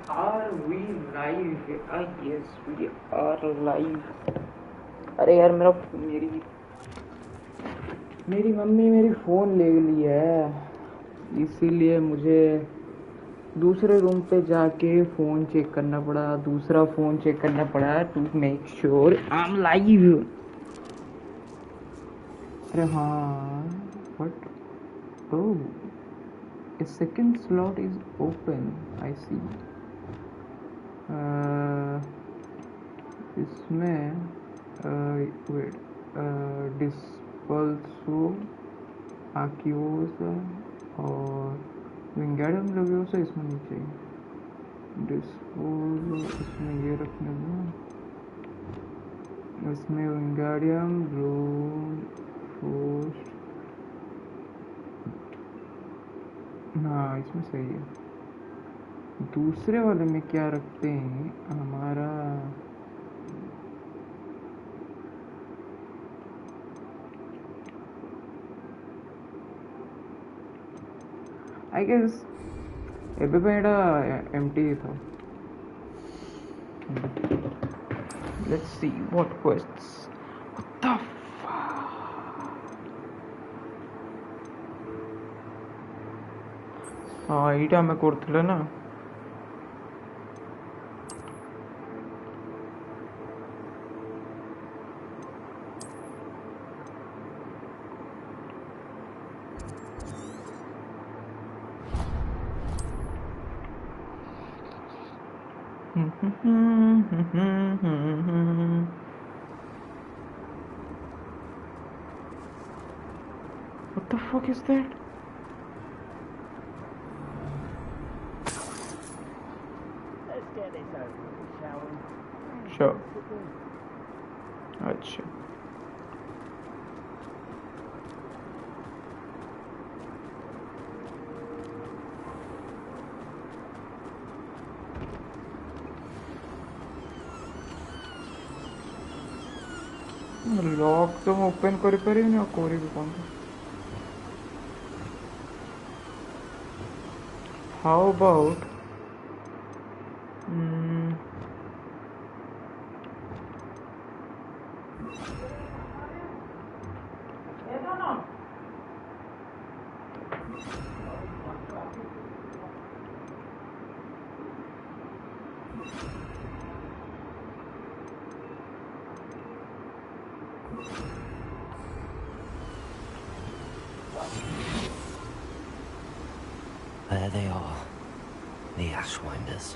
Are we live? Yes, we are live. अरे यार मेरी मम्मी मेरी फ़ोन ले ली है, इसीलिए मुझे दूसरे रूम पे जाके फ़ोन चेक करना पड़ा, दूसरा फ़ोन चेक करना पड़ा to make sure I am live. अरे हाँ, but oh, a second slot is open. I see. इसमें wait, डिस्पल्सो आक्यूसा और विंगेडियम लेवियोसा इसमें नहीं चाहिए. डिस्पोजो इसमें ये रखने दो, इसमें विंगेडियम ब्लूम फोस्ट. हाँ इसमें सही है. दूसरे वाले में क्या रखते हैं हमारा, आई गेस एबे पे एड़ा एम्प्टी था. Let's see what quests. What the हाँ এইটা আমি করতেলে না. What the fuck is that? Let's get this over, shall we? Sure. अच्छा लॉक तो मैं ओपन कर पारिनी और कोरी भी कौन. How about There they are, the Ashwinders.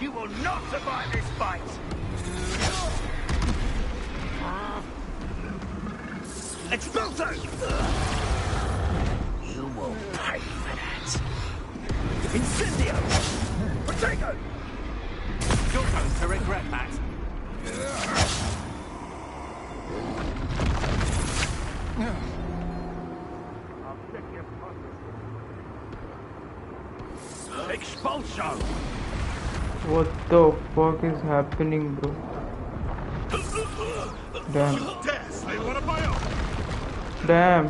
You will not survive this fight! Expulso! You will pay for that. Incendio! Protego! Your turn to regret that. Expulso! What the fuck is happening, bro? Damn. Damn.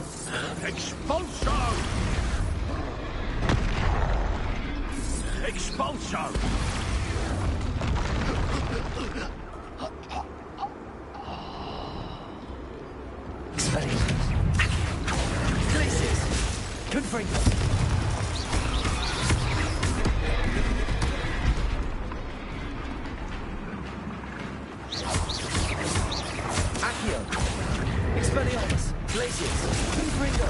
Expulso! Expulso! Places! Confringo! Accio! Expelliarmus! Glacius! Confringo!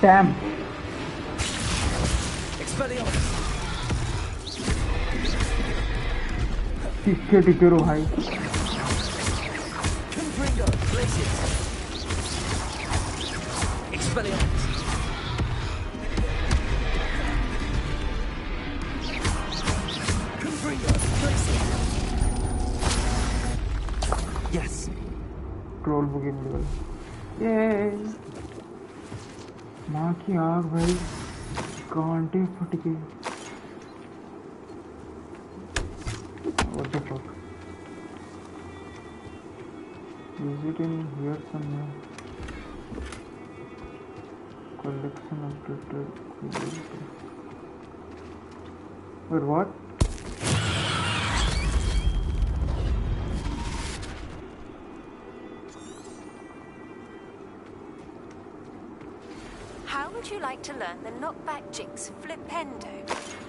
Damn. Expelliarmus! ठीक है भाई. Glaciers. Expelliarmus. Confringo. Glaciers. Yes. Troll booking level ये माँ की आग भाई कांटे फट गए What the fuck is it in here somewhere collection of Twitter wait what How would you like to learn the knockback jinx flipendo?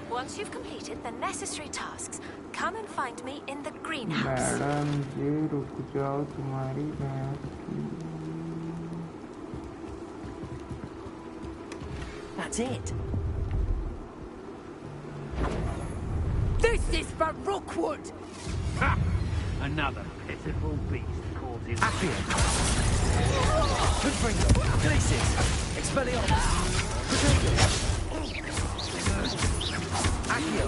Once you've completed the necessary tasks, come and find me in the greenhouse. Madam ये रुक जाओ तुम्हारी भैंस की That's it. This is for Rookwood! Ha! Another pitiful beast caught in... Accio. Confringo. Glaciers. Expelliarmus. Protego. Accio.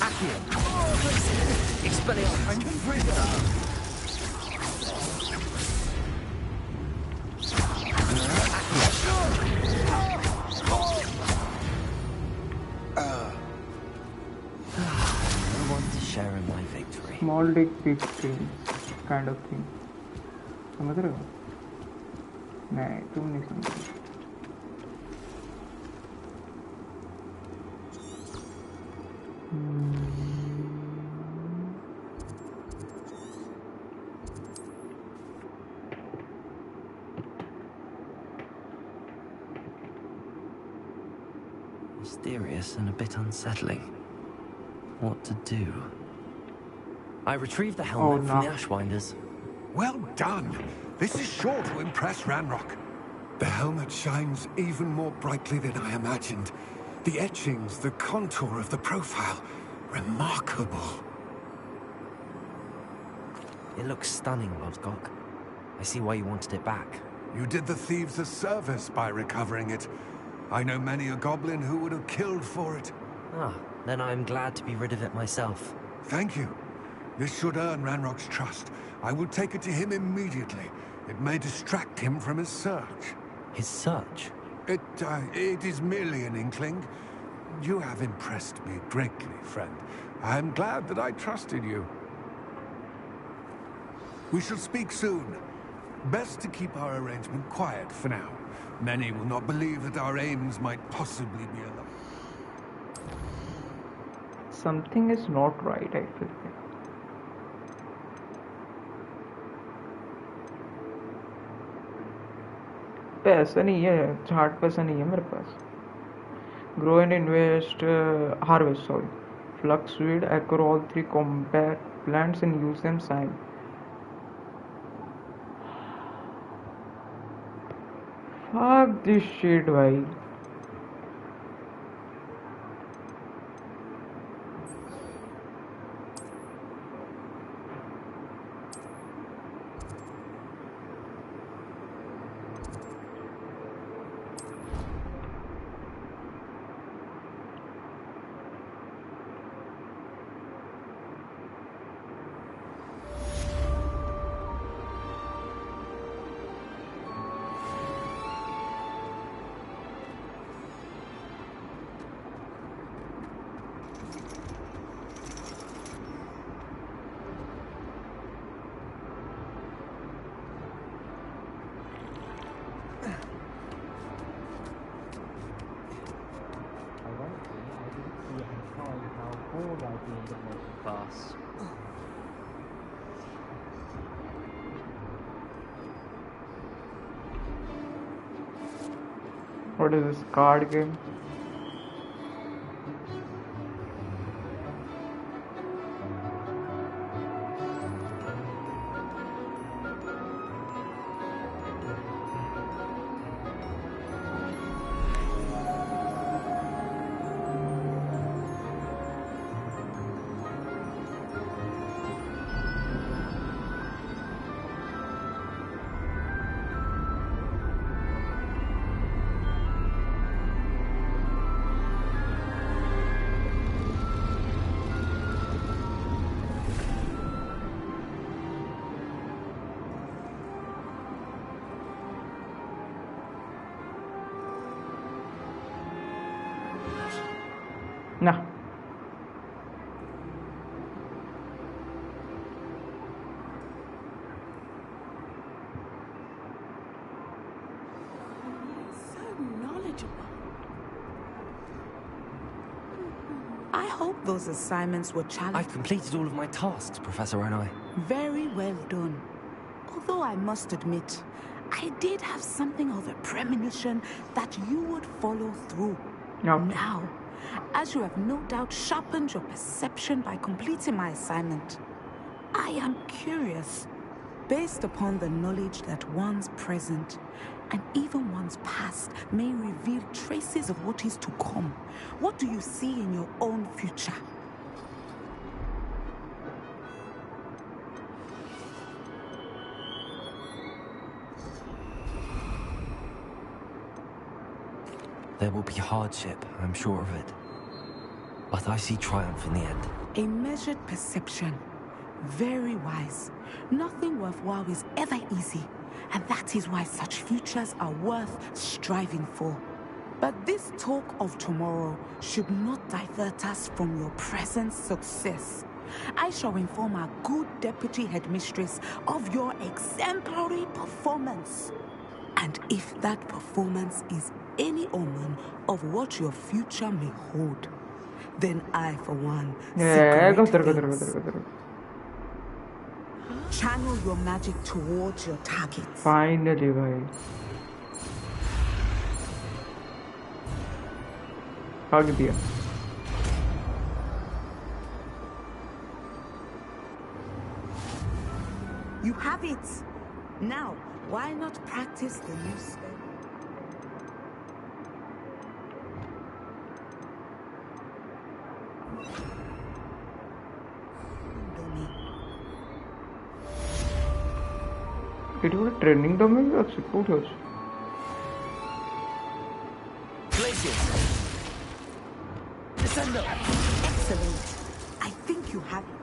Accio. Expelliarmus. Confringo. No one to share in my victory. small dick big screen kind of thing समझ रहे हो नहीं तुम नहीं समझ रहे Mysterious and a bit unsettling. What to do? I retrieved the helmet from the Ashwinders. Well done. This is sure to impress Ranrock. The helmet shines even more brightly than I imagined. The etchings, the contour of the profile. Remarkable. It looks stunning, Lodgok. I see why you wanted it back. You did the thieves a service by recovering it. I know many a goblin who would have killed for it. Ah, then I'm glad to be rid of it myself. Thank you. This should earn Ranrock's trust. I will take it to him immediately. It may distract him from his search. His search? It is merely an inkling. You have impressed me greatly, friend. I am glad that I trusted you. We shall speak soon. Best to keep our arrangement quiet for now. Many will not believe that our aims might possibly be aligned. something is not right I feel पैसा नहीं है झाट पैसा नहीं है मेरे पास grow and invest harvest sorry flux weed acquire all three combat plants and use them sign fuck this shit भाई Pass. what is this card game Nah. I hope those assignments were challenging. I've completed all of my tasks, Professor Onai. Very well done. Although I must admit, I did have something of a premonition that you would follow through. Okay. Now, as you have no doubt sharpened your perception by completing my assignment, I am curious, based upon the knowledge that one's present and even one's past may reveal traces of what is to come. What do you see in your own future? There will be hardship, I'm sure of it. But I see triumph in the end. A measured perception. Very wise. Nothing worthwhile is ever easy, and that is why such futures are worth striving for. But this talk of tomorrow should not divert us from your present success. I shall inform our good deputy headmistress of your exemplary performance. And if that performance is any omen of what your future may hold, then I, for one, channel your magic towards your targets. Finally, bhai. भाग दिया. You have it. Now, why not practice the new spell? It was a training dummy or support house. Excellent. I think you have it.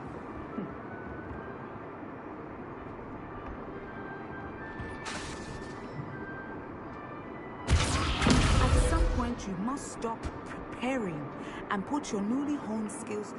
At some point, you must stop preparing and put your newly honed skills to.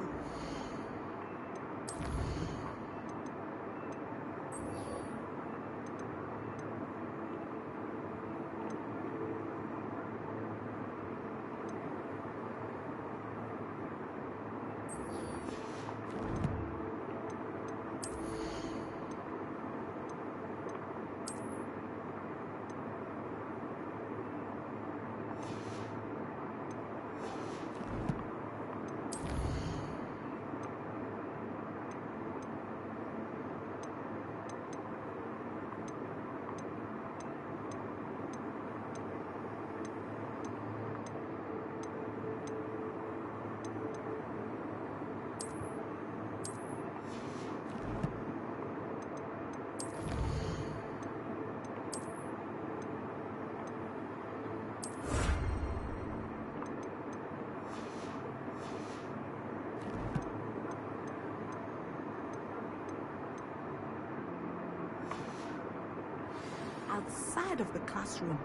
Outside of the classroom.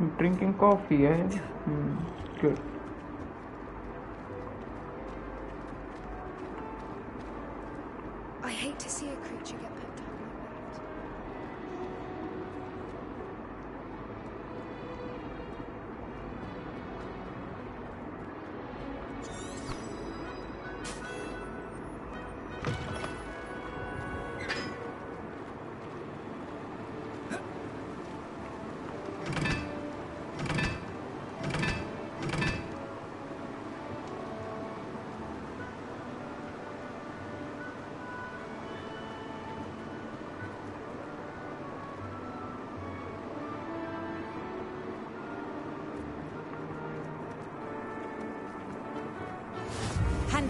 I'm drinking coffee, eh? Good. I hate to see a creature get picked up like that.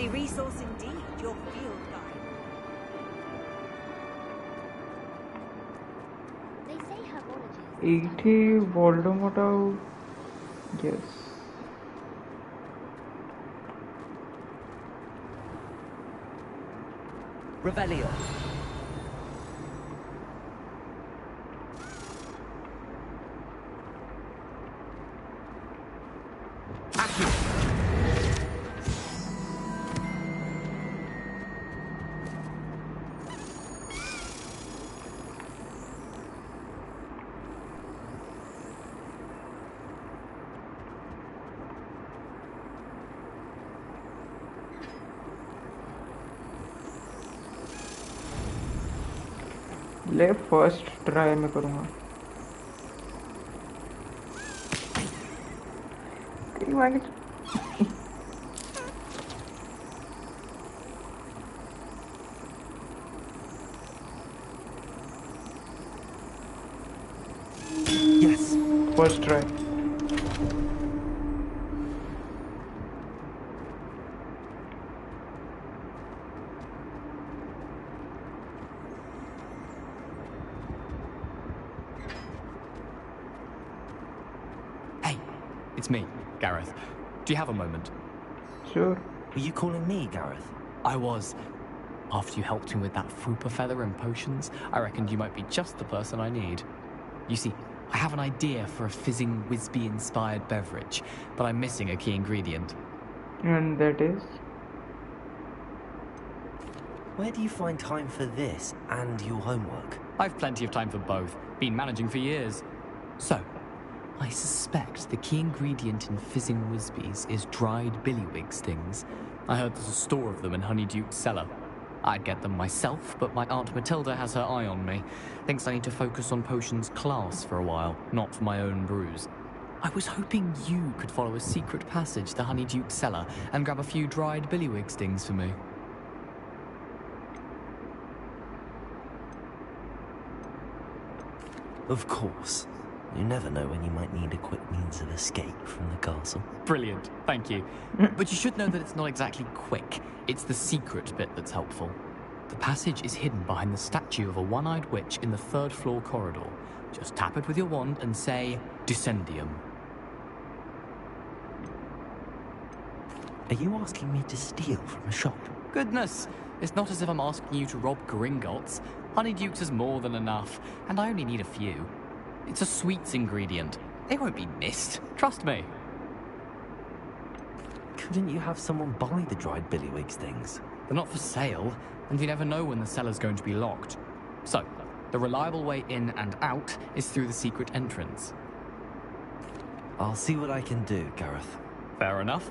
Handy resource indeed, your field guide. They say herbology is 80 Voldemort out. Yes. Revelio. ले first try में करूँगा। Yes. First try. Hey, it's me, Gareth. Do you have a moment? Sure. Were you calling me, Gareth? I was. After you helped me with that Fupa feather and potions, I reckoned you might be just the person I need. You see, I have an idea for a fizzing Whizbee-inspired beverage, but I'm missing a key ingredient. And that is? Where do you find time for this and your homework? I've plenty of time for both. Been managing for years. So, I suspect the key ingredient in fizzing Whizbees is dried billywig stings. I heard there's a store of them in Honeyduke's cellar. I'd get them myself, but my Aunt Matilda has her eye on me. Thinks I need to focus on potions class for a while, not for my own brews. I was hoping you could follow a secret passage to Honeyduke's cellar and grab a few dried billywig stings for me. Of course. You never know when you might need a quick means of escape from the castle. Brilliant, thank you. But you should know that it's not exactly quick. It's the secret bit that's helpful. The passage is hidden behind the statue of a one-eyed witch in the third-floor corridor. Just tap it with your wand and say, Descendium. Are you asking me to steal from a shop? Goodness, it's not as if I'm asking you to rob Gringotts. Honeyduke's is more than enough, and I only need a few. It's a sweets ingredient. They won't be missed. Trust me. Couldn't you have someone buy the dried billywig stings? They're not for sale, and you never know when the cellar's going to be locked. So, the reliable way in and out is through the secret entrance. I'll see what I can do, Gareth. Fair enough.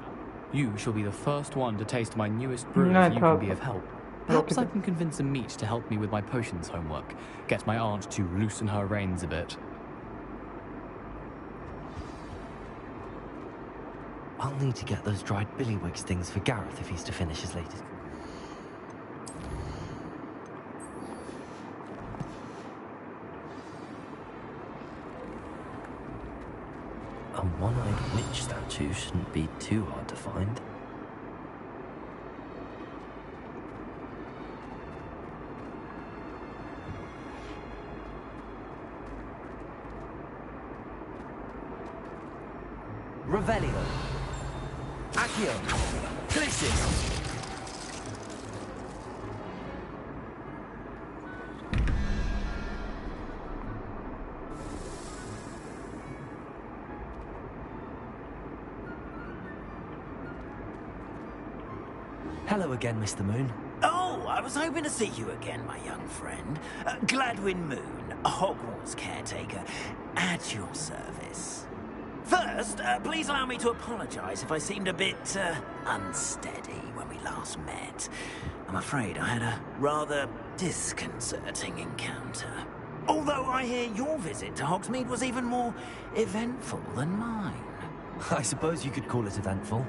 You shall be the first one to taste my newest brew if you can be of help. Perhaps I can convince a meat to help me with my potions homework. Get my aunt to loosen her reins a bit. I'll need to get those dried billywig stings for Gareth if he's to finish his latest. A one-eyed witch statue shouldn't be too hard to find. Revelio. Accio. Clissis. Hello again, Mr. Moon. Oh, I was hoping to see you again, my young friend. Gladwin Moon, a Hogwarts caretaker, at your service. First, please allow me to apologize if I seemed a bit, unsteady when we last met. I'm afraid I had a rather disconcerting encounter. Although I hear your visit to Hogsmeade was even more eventful than mine. I suppose you could call it eventful.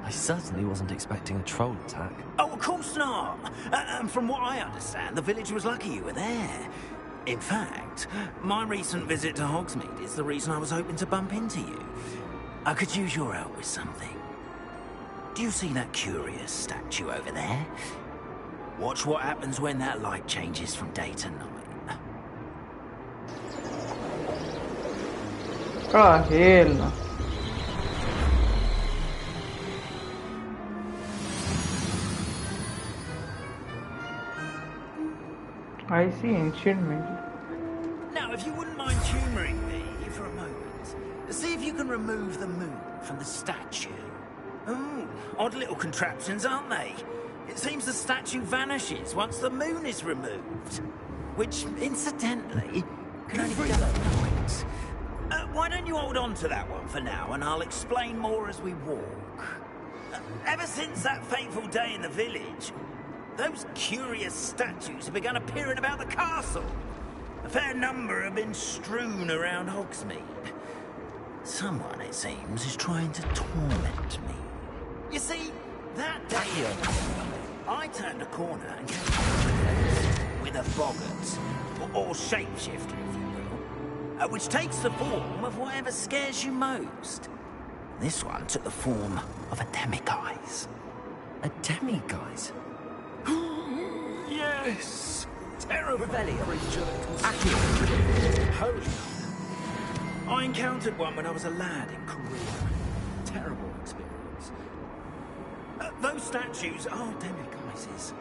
I certainly wasn't expecting a troll attack. Oh, of course not! And from what I understand, the village was lucky you were there. In fact, my recent visit to Hogsmeade is the reason I was hoping to bump into you. I could use your help with something. Do you see that curious statue over there? Watch what happens when that light changes from day to night. Oh, hell no. I see ancient magic. Now, if you wouldn't mind humouring me for a moment, see if you can remove the moon from the statue. Oh, odd little contraptions, aren't they? It seems the statue vanishes once the moon is removed. Which, incidentally, can only be done at night. Why don't you hold on to that one for now, and I'll explain more as we walk. Ever since that fateful day in the village, those curious statues have begun appearing about the castle. A fair number have been strewn around Hogsmeade. Someone, it seems, is trying to torment me. You see, that day I turned a corner and came with a boggart, or shapeshifter, if you will, which takes the form of whatever scares you most. This one took the form of a demiguise. A demiguise? Yes! Terrible creature. Holy. I encountered one when I was a lad in Korea. Terrible experience. Those statues are demiguises.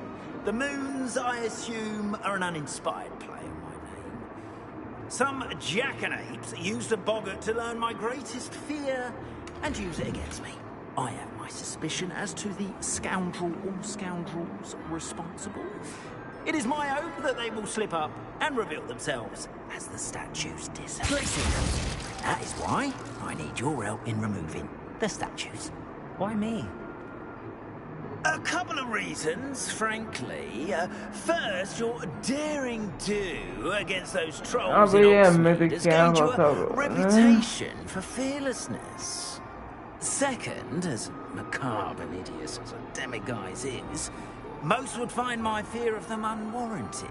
The moons, I assume, are an uninspired play on my name. Some jackanapes used a boggart to learn my greatest fear and use it against me. I have my suspicion as to the scoundrel or scoundrels responsible. It is my hope that they will slip up and reveal themselves as the statues disappear. That is why I need your help in removing the statues. Why me? A couple of reasons, frankly. First, your daring do against those trolls in Oxford has gained you a reputation for fearlessness. Second, as macabre and hideous as a demiguise is, most would find my fear of them unwarranted.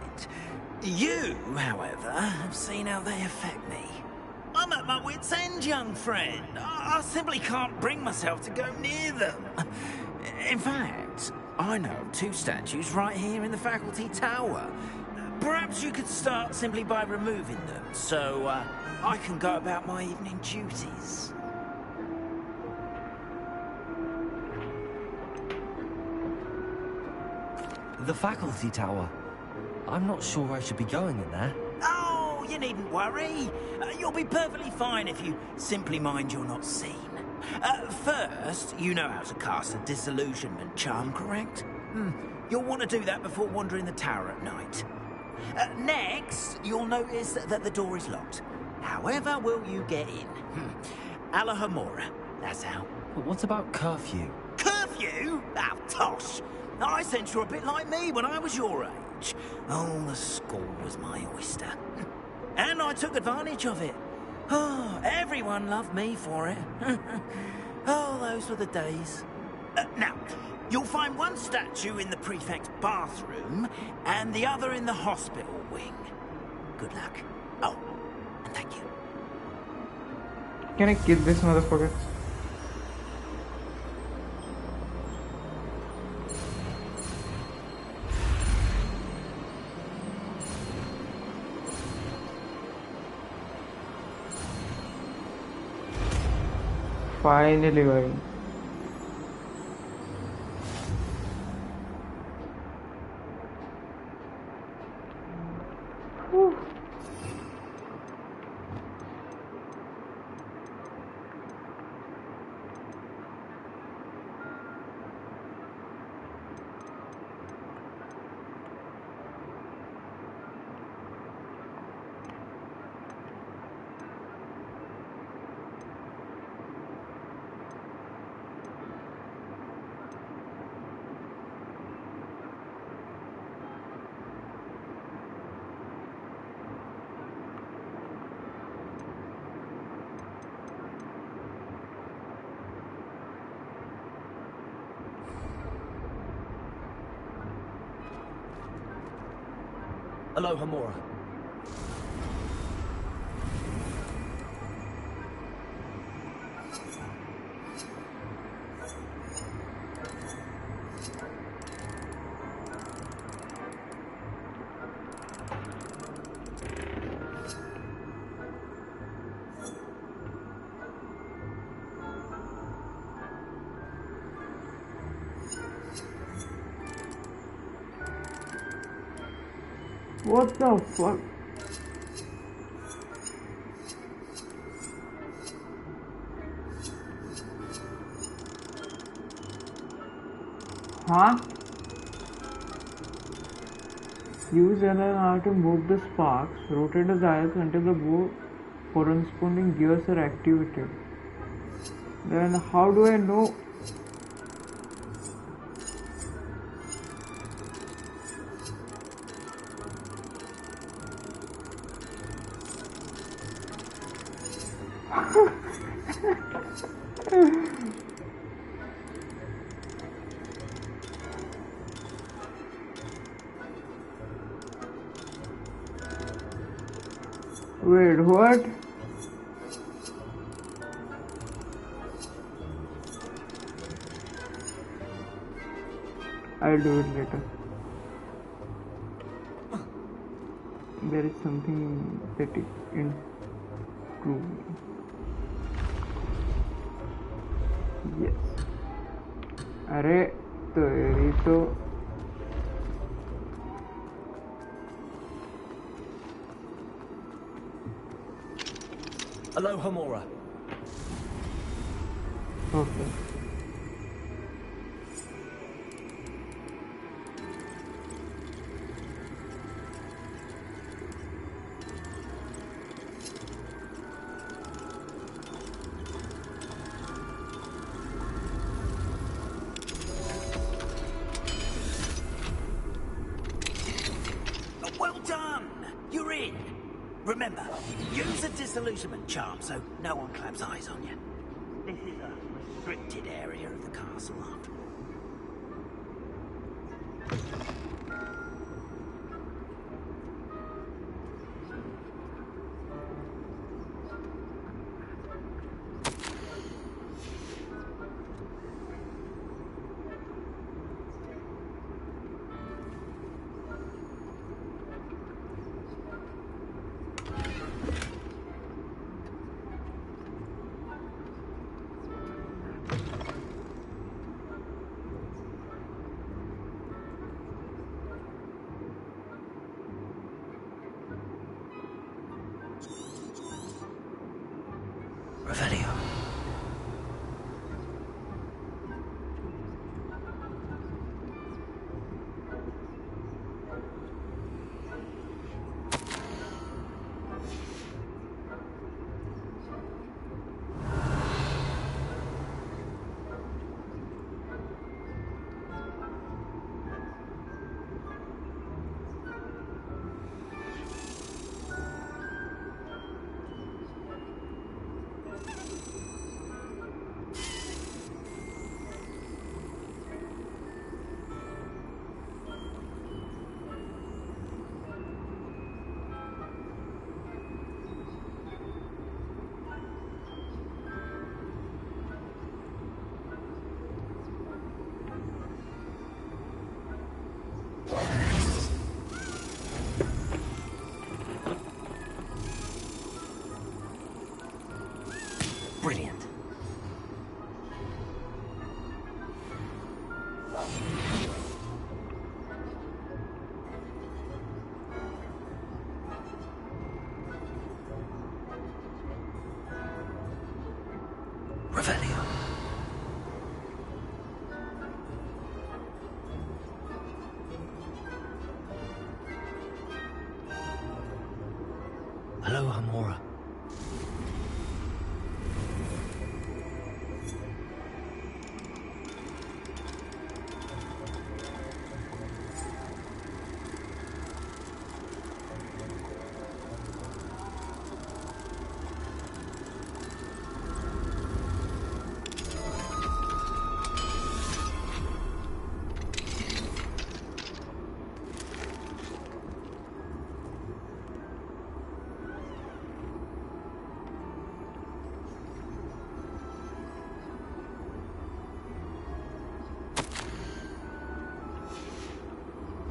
You, however, have seen how they affect me. I'm at my wit's end, young friend. I simply can't bring myself to go near them. In fact, I know of two statues right here in the faculty tower. Perhaps you could start simply by removing them, so I can go about my evening duties. The faculty tower. I'm not sure I should be going in there. Oh, you needn't worry. You'll be perfectly fine if you simply mind you're not seen. First, you know how to cast a disillusionment charm, correct? You'll want to do that before wandering the tower at night. Next, you'll notice that the door is locked. However will you get in? Alahomora, that's how. But what about curfew? Curfew? Oh, tosh. I sense you're a bit like me when I was your age. Oh, the school was my oyster. And I took advantage of it. Oh, everyone loved me for it. Oh, those were the days. Now, you'll find one statue in the prefect's bathroom and the other in the hospital wing. Good luck. Oh, and thank you. Can I kill this motherfucker? Finally, भाई. Alohomora. What the fuck? Huh? Use LLR to move the sparks. Rotate the dials until the corresponding gears are activated. Then how do I know? Wait, what? I'll do it later. There is something petty in crew. Yes. अरे तेरी तो Aloha Mora. okay. Well done! You're in. Remember, use a disillusionment charm so no one claps eyes on you. This is a restricted area of the castle after all. Revelio. Brilliant. Revelio. Aloha Mora.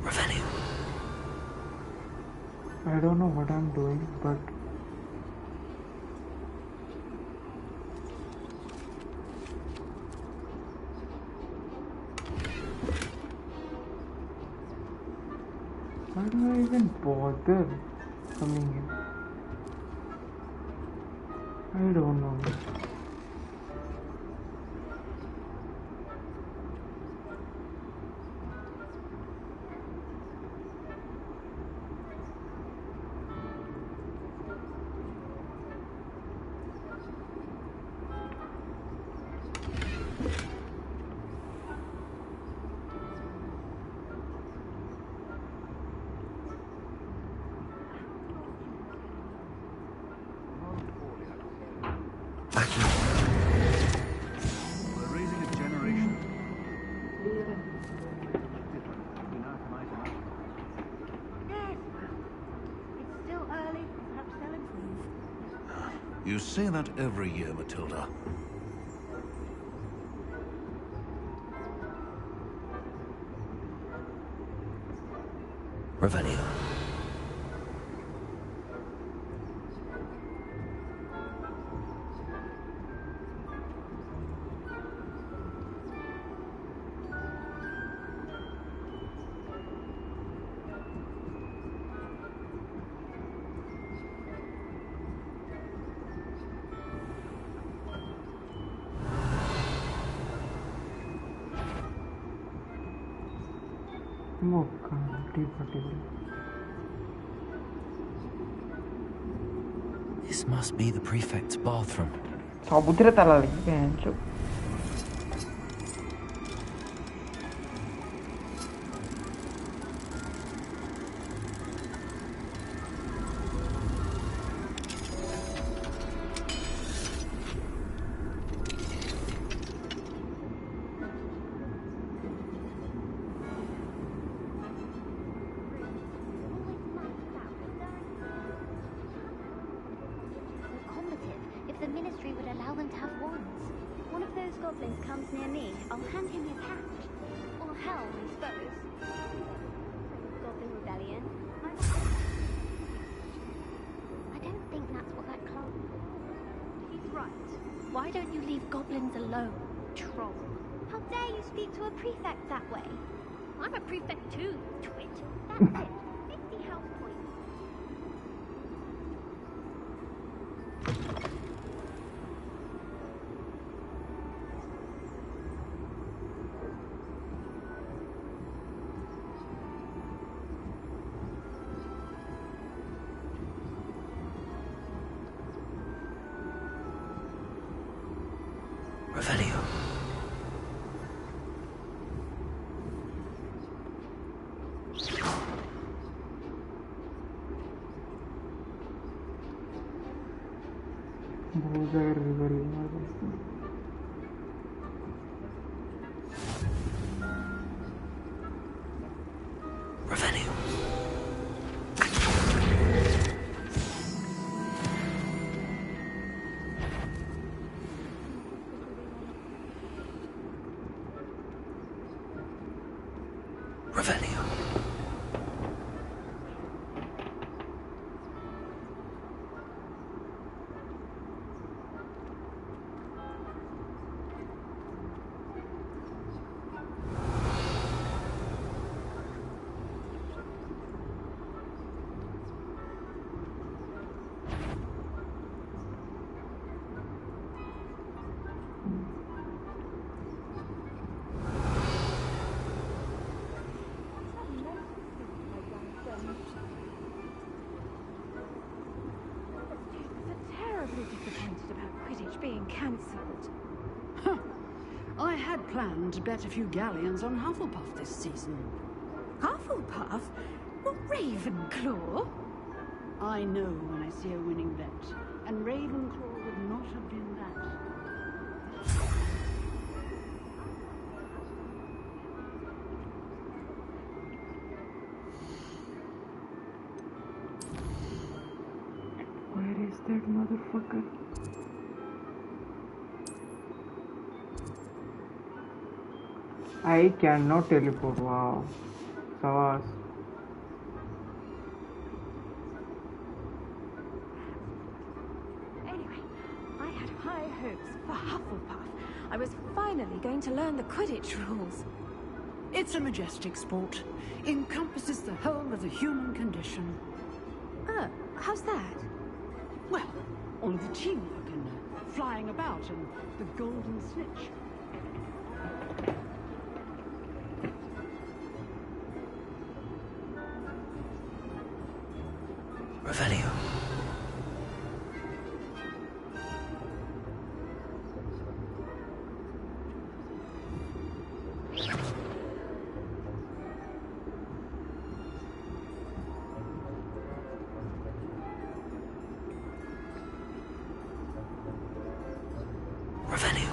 Revelio. I don't know what I'm doing, but how do I even bother coming in? I don't know. You say that every year, Matilda. Revelio. This must be the prefect's bathroom. ସବୁଥିରେ ତାଲା ଲାଗି bench Why don't you leave goblins alone, troll? How dare you speak to a prefect that way? I'm a prefect too, twit. That's it. 50 house points. Revelio. Revelio. Revelio. I had planned to bet a few galleons on Hufflepuff this season. Hufflepuff? Not Ravenclaw? I know when I see a winning bet, and Ravenclaw would not have been that. Where is that motherfucker? I cannot teleport. Wow. Sawas. Anyway, I had high hopes for Hufflepuff. I was finally going to learn the Quidditch rules. It's a majestic sport. Encompasses the whole of the human condition. Oh, how's that? Well, all of the teamwork and flying about and the golden snitch. Revelio. Revelio.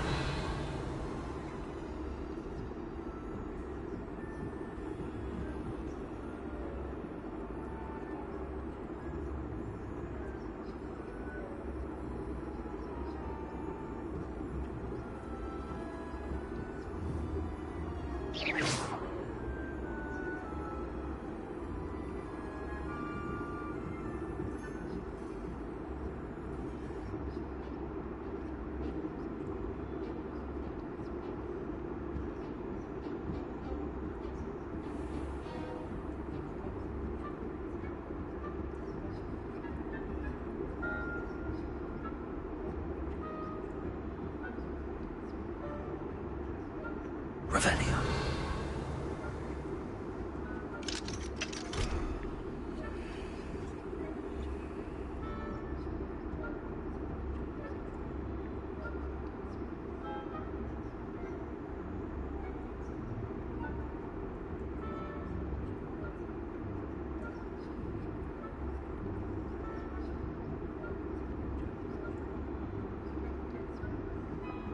Revelio.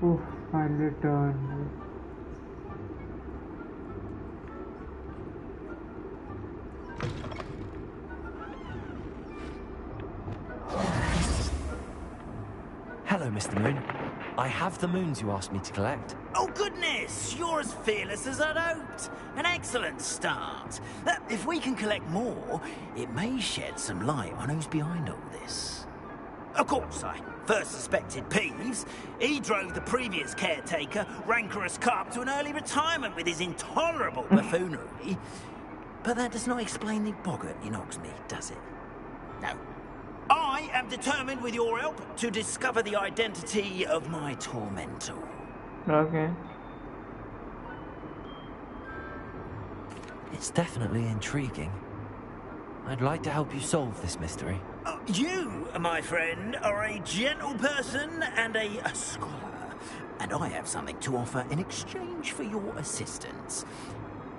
Oh, finally turned. Hello, Mr. Moon. I have the moons you asked me to collect. Oh, goodness! You're as fearless as I'd hoped. An excellent start. If we can collect more, it may shed some light on who's behind all this. Of course, I first suspected Peeves. He drove the previous caretaker, Rancorous Carp, to an early retirement with his intolerable buffoonery. But that does not explain the boggart in Hogsmeade, does it? No. I am determined, with your help, to discover the identity of my tormentor. Okay. It's definitely intriguing. I'd like to help you solve this mystery. You, my friend, are a gentle person and a scholar, and I have something to offer in exchange for your assistance.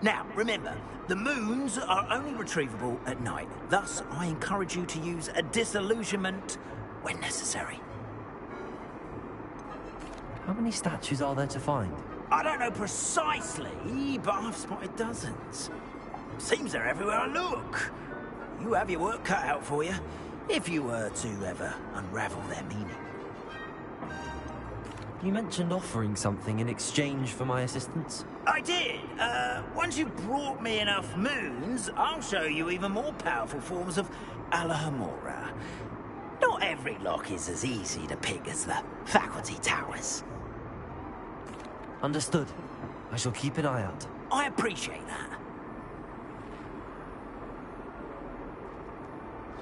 Now, remember, the moons are only retrievable at night. Thus, I encourage you to use a disillusionment when necessary. How many statues are there to find? I don't know precisely, but I've spotted dozens. Seems they're everywhere I look. You have your work cut out for you, if you were to ever unravel their meaning. You mentioned offering something in exchange for my assistance? I did. Once you've brought me enough moons, I'll show you even more powerful forms of Alhamora. Not every lock is as easy to pick as the faculty towers. Understood. I shall keep an eye out. I appreciate that.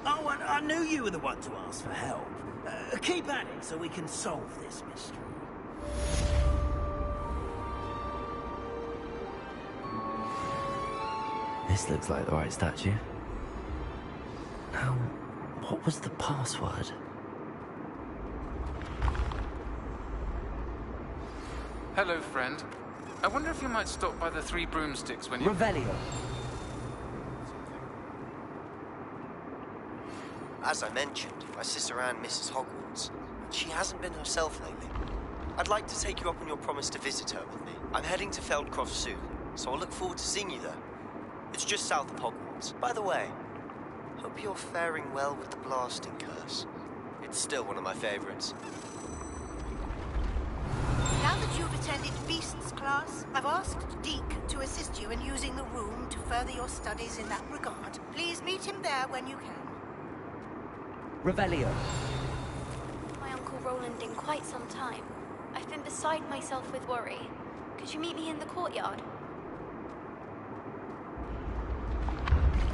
Oh, and I knew you were the one to ask for help. Keep at it so we can solve this mystery. This looks like the right statue. Now, what was the password? Hello, friend. I wonder if you might stop by the Three Broomsticks when you... Revelio. As I mentioned, my sister Anne misses Hogwarts. She hasn't been herself lately. I'd like to take you up on your promise to visit her with me. I'm heading to Feldcroft soon, so I'll look forward to seeing you there. It's just south of Hogwarts. By the way, hope you're faring well with the blasting curse. It's still one of my favorites. Now that you've attended Beasts class, I've asked Deke to assist you in using the room to further your studies in that regard. Please meet him there when you can. Revelio. My Uncle Roland in quite some time. I've been beside myself with worry. Could you meet me in the courtyard?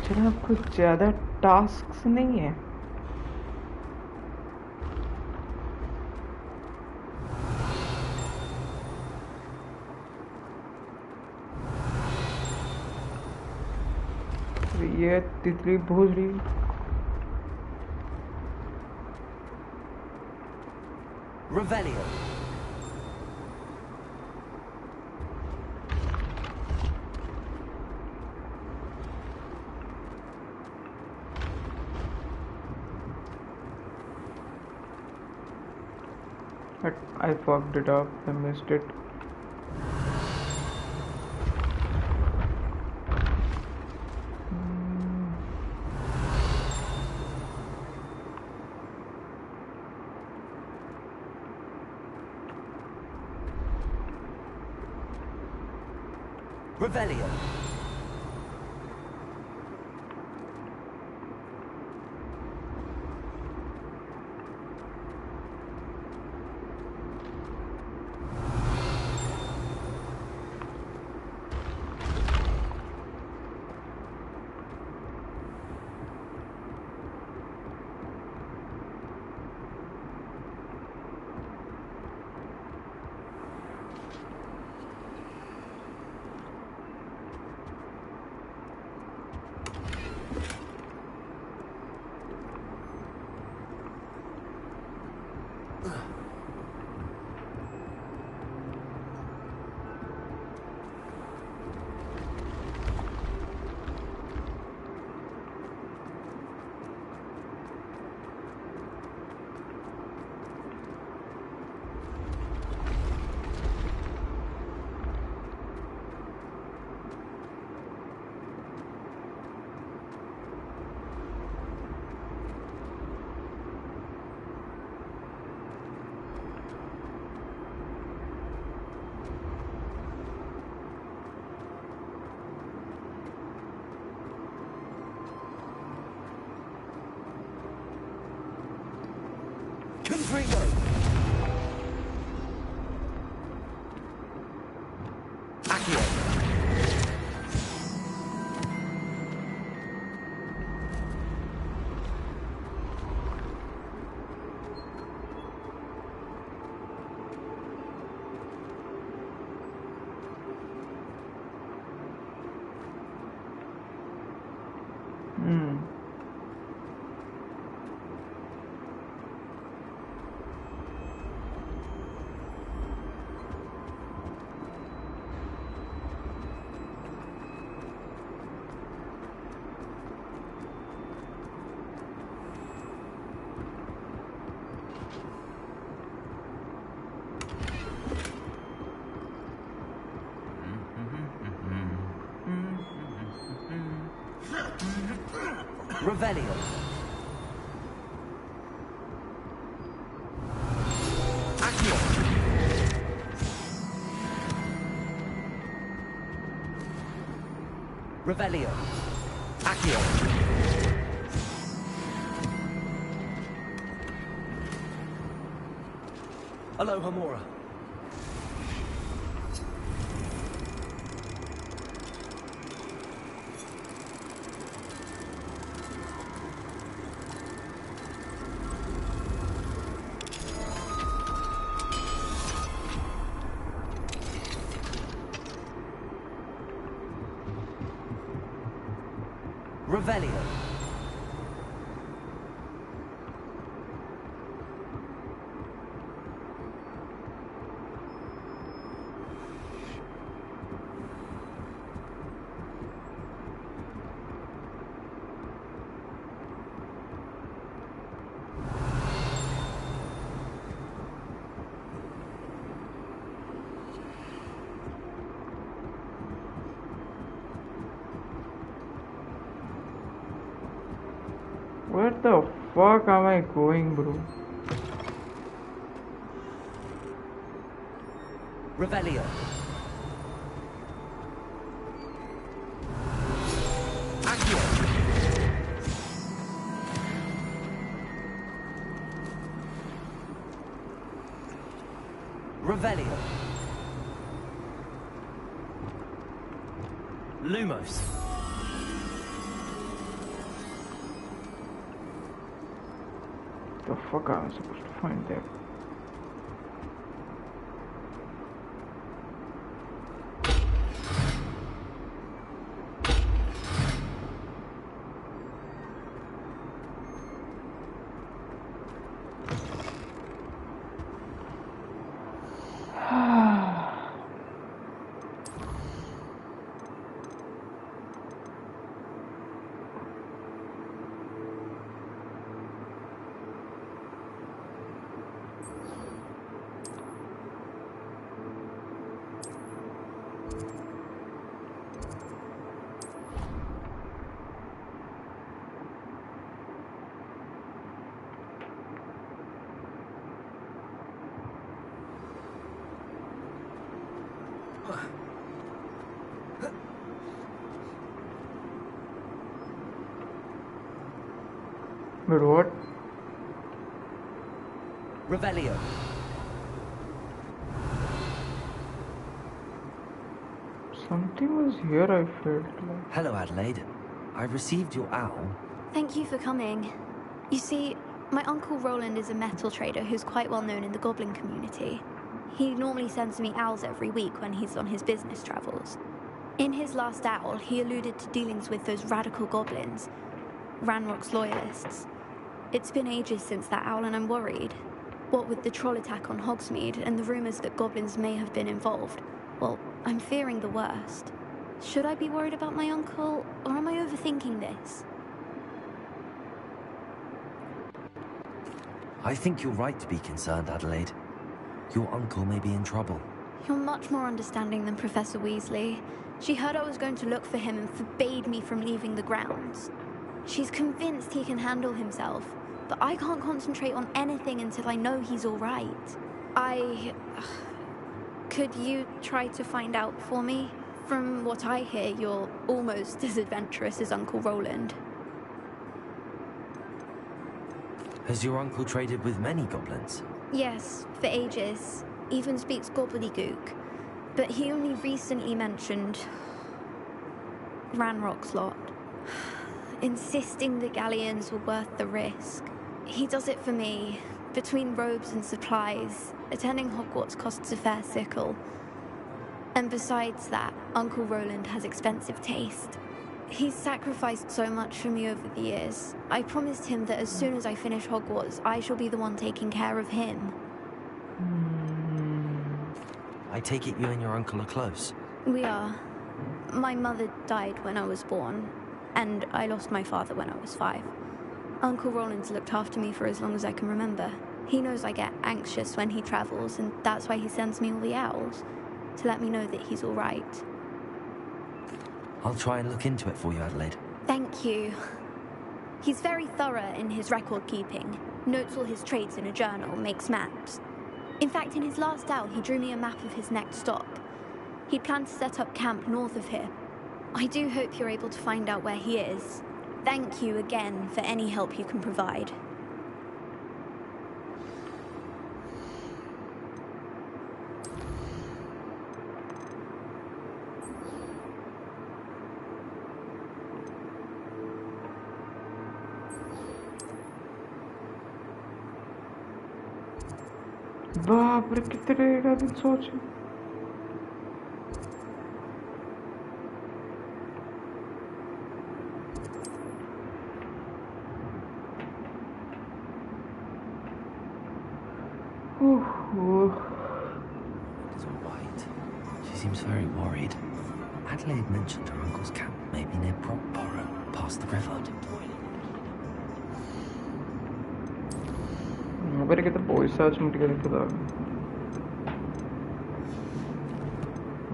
चलो कुछ ज़्यादा tasks नहीं है। ये तितली भोसड़ी Revelio. but I fucked it up. I missed it. Revelio. Confringo. Accio. Revelio. Accio. Revelio. Accio. Aloha Mora. Revelio. Where the fuck am I going, bro? Revelio. Accio. Revelio. Lumos. The fuck am I supposed to find that? But what? Revelio. Something was here, I felt like. Hello, Adelaide. I received your owl. Thank you for coming. You see, my uncle Roland is a metal trader who's quite well known in the goblin community. He normally sends me owls every week when he's on his business travels. In his last owl, he alluded to dealings with those radical goblins, Ranrock's loyalists. It's been ages since that owl, and I'm worried. What with the troll attack on Hogsmeade and the rumors that goblins may have been involved, well, I'm fearing the worst. Should I be worried about my uncle, or am I overthinking this? I think you're right to be concerned, Adelaide. Your uncle may be in trouble. You're much more understanding than Professor Weasley. She heard I was going to look for him and forbade me from leaving the grounds. She's convinced he can handle himself, but I can't concentrate on anything until I know he's all right. Could you try to find out for me? From what I hear, you're almost as adventurous as Uncle Roland. Has your uncle traded with many goblins? Yes, for ages. Even speaks gobbledygook. But he only recently mentioned Ranrock's lot. Insisting the galleons were worth the risk. He does it for me. Between robes and supplies, attending Hogwarts costs a fair sickle. And besides that, Uncle Roland has expensive taste. He's sacrificed so much for me over the years. I promised him that as soon as I finish Hogwarts, I shall be the one taking care of him. I take it you and your uncle are close. We are. My mother died when I was born, and I lost my father when I was 5. Uncle Roland's looked after me for as long as I can remember. He knows I get anxious when he travels, and that's why he sends me all the owls, to let me know that he's all right. I'll try and look into it for you, Adelaide. Thank you. He's very thorough in his record keeping, notes all his trades in a journal, makes maps. In fact, in his last owl, he drew me a map of his next stop. He'd planned to set up camp north of here. I do hope you're able to find out where he is. Thank you again for any help you can provide. बाप रे कितने का दिन सोच It's all right. She seems very worried. Adelaide mentioned her uncle's camp may be near Brockborough, past the river. Where get the boys search me together?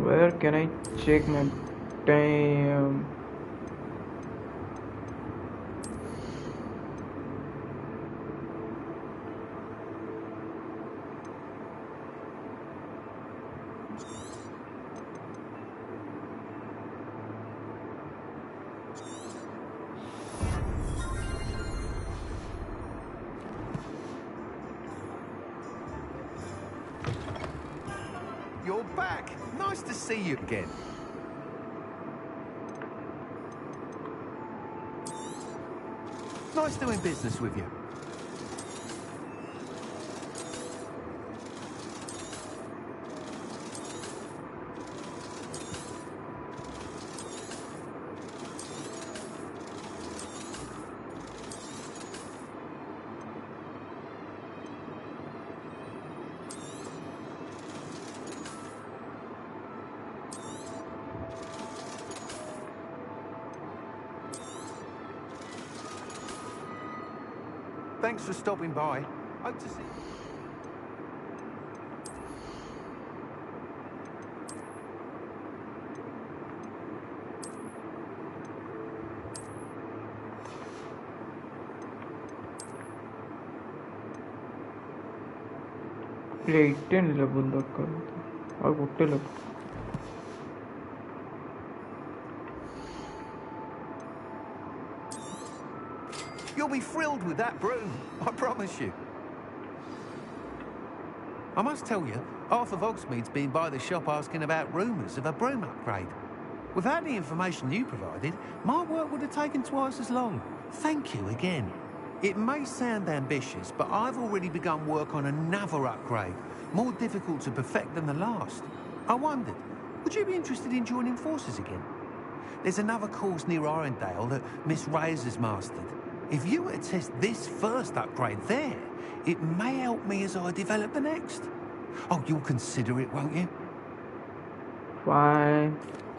Where can I check my time? You're back. Nice to see you again. Nice doing business with you. Thanks for stopping by. Hope to see you. ഇല്ല ബന്ധുക്കൾ അത് കുട്ടികൾ You'll be thrilled with that broom, I promise you. I must tell you, half of Hogsmeade's been by the shop asking about rumours of a broom upgrade. Without the information you provided, my work would have taken twice as long. Thank you again. It may sound ambitious, but I've already begun work on another upgrade, more difficult to perfect than the last. I wondered, would you be interested in joining forces again? There's another course near Arendale that Miss Reyes has mastered. If you were to test this first upgrade there, it may help me as I develop the next. Oh, you'll consider it, won't you? Fine.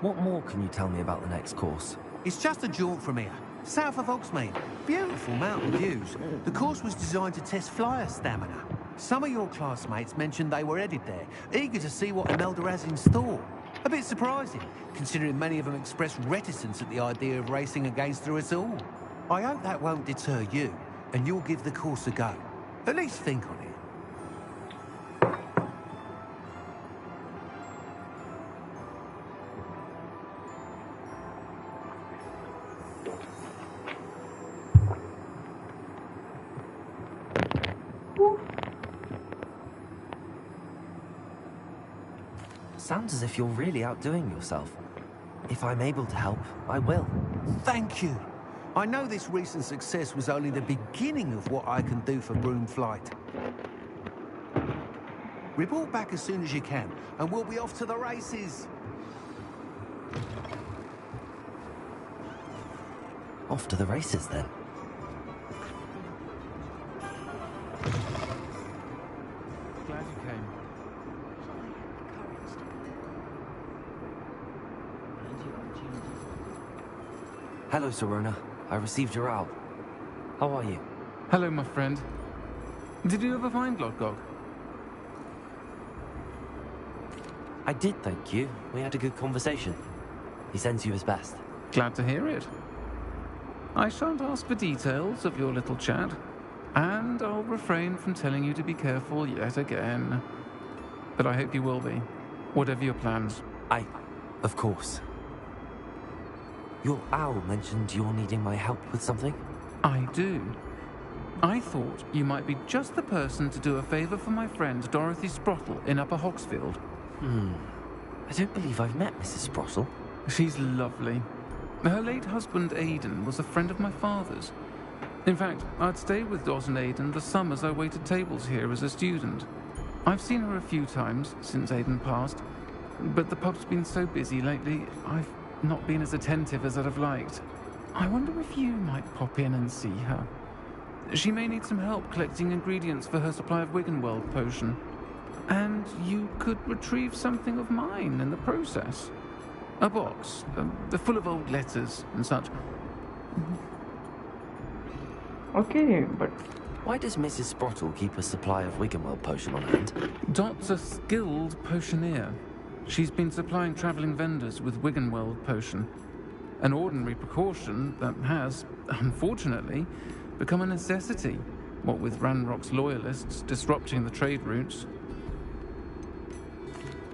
What more can you tell me about the next course? It's just a jaunt from here, south of Hogsmeade. Beautiful mountain views. The course was designed to test flyer stamina. Some of your classmates mentioned they were headed there, eager to see what Imelda has in store. A bit surprising, considering many of them expressed reticence at the idea of racing against her at all. I hope that won't deter you, and you'll give the course a go. At least think on it. Sounds as if you're really outdoing yourself. If I'm able to help, I will. Thank you. I know this recent success was only the beginning of what I can do for broom flight. Report back as soon as you can, and we'll be off to the races. Off to the races, then. Glad you came. Hello, Serona. I received your owl. How are you? Hello, my friend. Did you ever find Lodgok? I did, thank you. We had a good conversation. He sends you his best. Glad to hear it. I shan't ask for details of your little chat, and I'll refrain from telling you to be careful yet again. But I hope you will be, whatever your plans. Of course. Your owl mentioned you're needing my help with something? I do. I thought you might be just the person to do a favour for my friend Dorothy Sprottle in Upper Hogsfield. I don't believe I've met Mrs. Sprottle. She's lovely. Her late husband Aidan was a friend of my father's. In fact, I'd stayed with Dot and Aidan the summers I waited tables here as a student. I've seen her a few times since Aidan passed, but the pub's been so busy lately, I've not been as attentive as I'd have liked. I wonder if you might pop in and see her. She may need some help collecting ingredients for her supply of Wiggenweld potion. And you could retrieve something of mine in the process. A box, full of old letters and such. Okay, but why does Mrs. Sprottle keep a supply of Wiggenweld potion on hand? Dot's a skilled potioneer. She's been supplying travelling vendors with Wiggenweld potion. An ordinary precaution that has, unfortunately, become a necessity, what with Ranrock's loyalists disrupting the trade routes.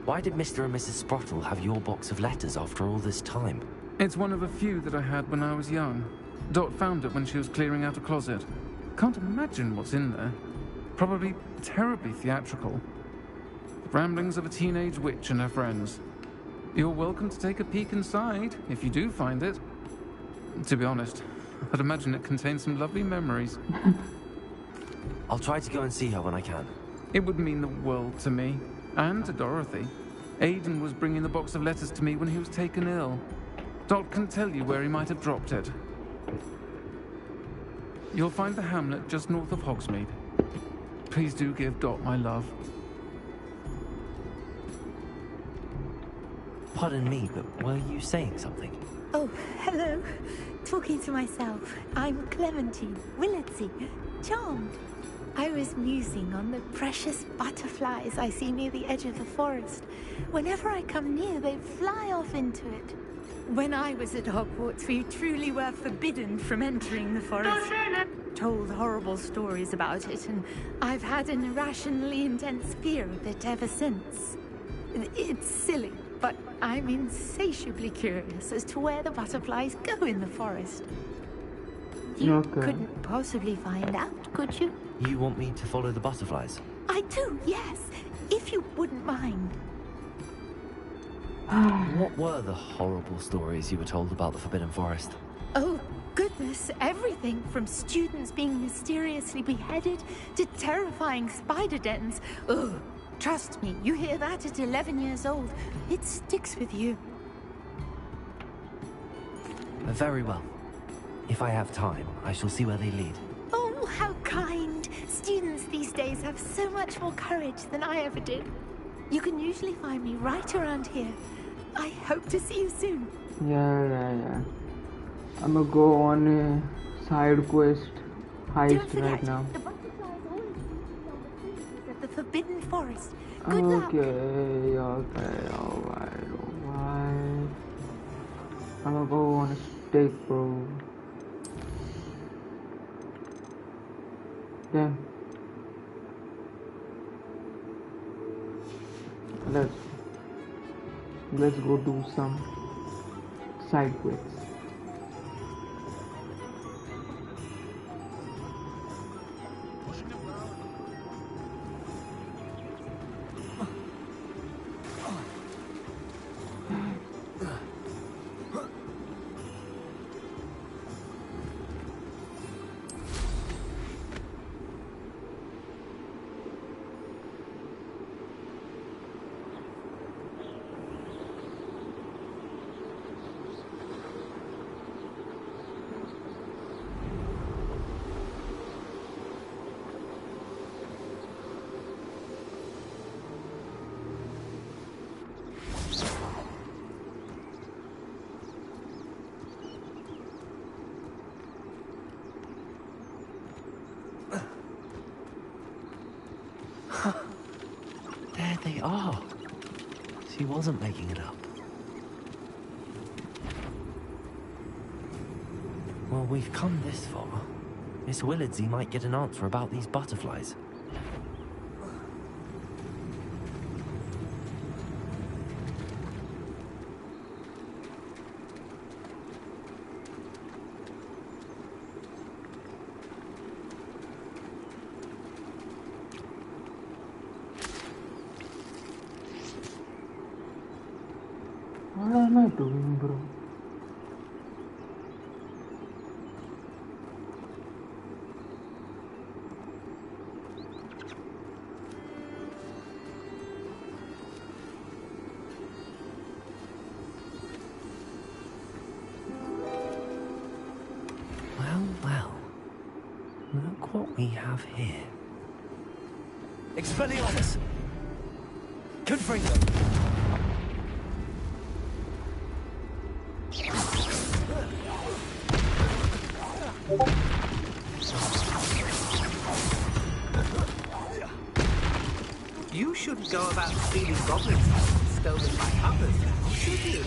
Why did Mr. and Mrs. Sprottle have your box of letters after all this time? It's one of a few that I had when I was young. Dot found it when she was clearing out a closet. Can't imagine what's in there. Probably terribly theatrical. The ramblings of a teenage witch and her friends. You're welcome to take a peek inside, if you do find it. To be honest, I'd imagine it contains some lovely memories. I'll try to go and see her when I can. It would mean the world to me, and to Dorothy. Aidan was bringing the box of letters to me when he was taken ill. Dot can tell you where he might have dropped it. You'll find the hamlet just north of Hogsmeade. Please do give Dot my love. Pardon me, but were you saying something? Oh, hello. Talking to myself. I'm Clementine, Willardsey, charmed. I was musing on the precious butterflies I see near the edge of the forest. Whenever I come near, they fly off into it. When I was at Hogwarts, we truly were forbidden from entering the forest. Told horrible stories about it, and I've had an irrationally intense fear of it ever since. It's silly, but I'm insatiably curious as to where the butterflies go in the forest. You couldn't possibly find out, could you? You want me to follow the butterflies? I do, yes. If you wouldn't mind. What were the horrible stories you were told about the Forbidden Forest? Oh, goodness, everything from students being mysteriously beheaded to terrifying spider dens. Ugh, trust me, you hear that at 11 years old, it sticks with you. Very well. If I have time, I shall see where they lead. Oh, how kind. Students these days have so much more courage than I ever did. You can usually find me right around here. I hope to see you soon. Yeah. I'm gonna go on a side quest heist right now. The butterflies always at the Forbidden Forest. Good luck. Okay, alright. I'm gonna go on a stake, bro. Then let's go do some side quests. There they are. She wasn't making it up. Well, we've come this far. Miss Willardsey might get an answer about these butterflies. What am I doing, bro? Well. Look what we have here. Expelliarmus! Confringo! You shouldn't go about stealing goblins stolen by others, now, should you?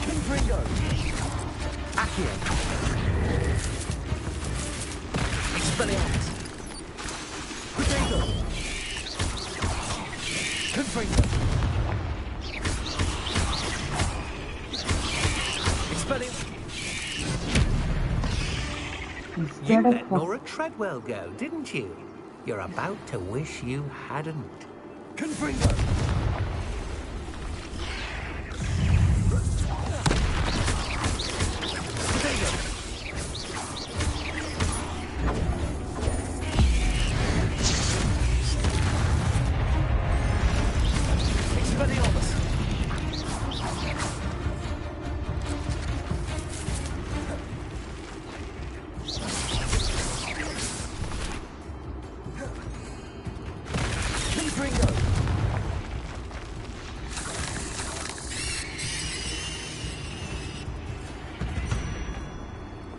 Confringo! Accio! Expelliarmus! Potato! Confringo! Expelliarmus! You let Nora Treadwell go, didn't you? You're about to wish you hadn't. Confringo! Confringo!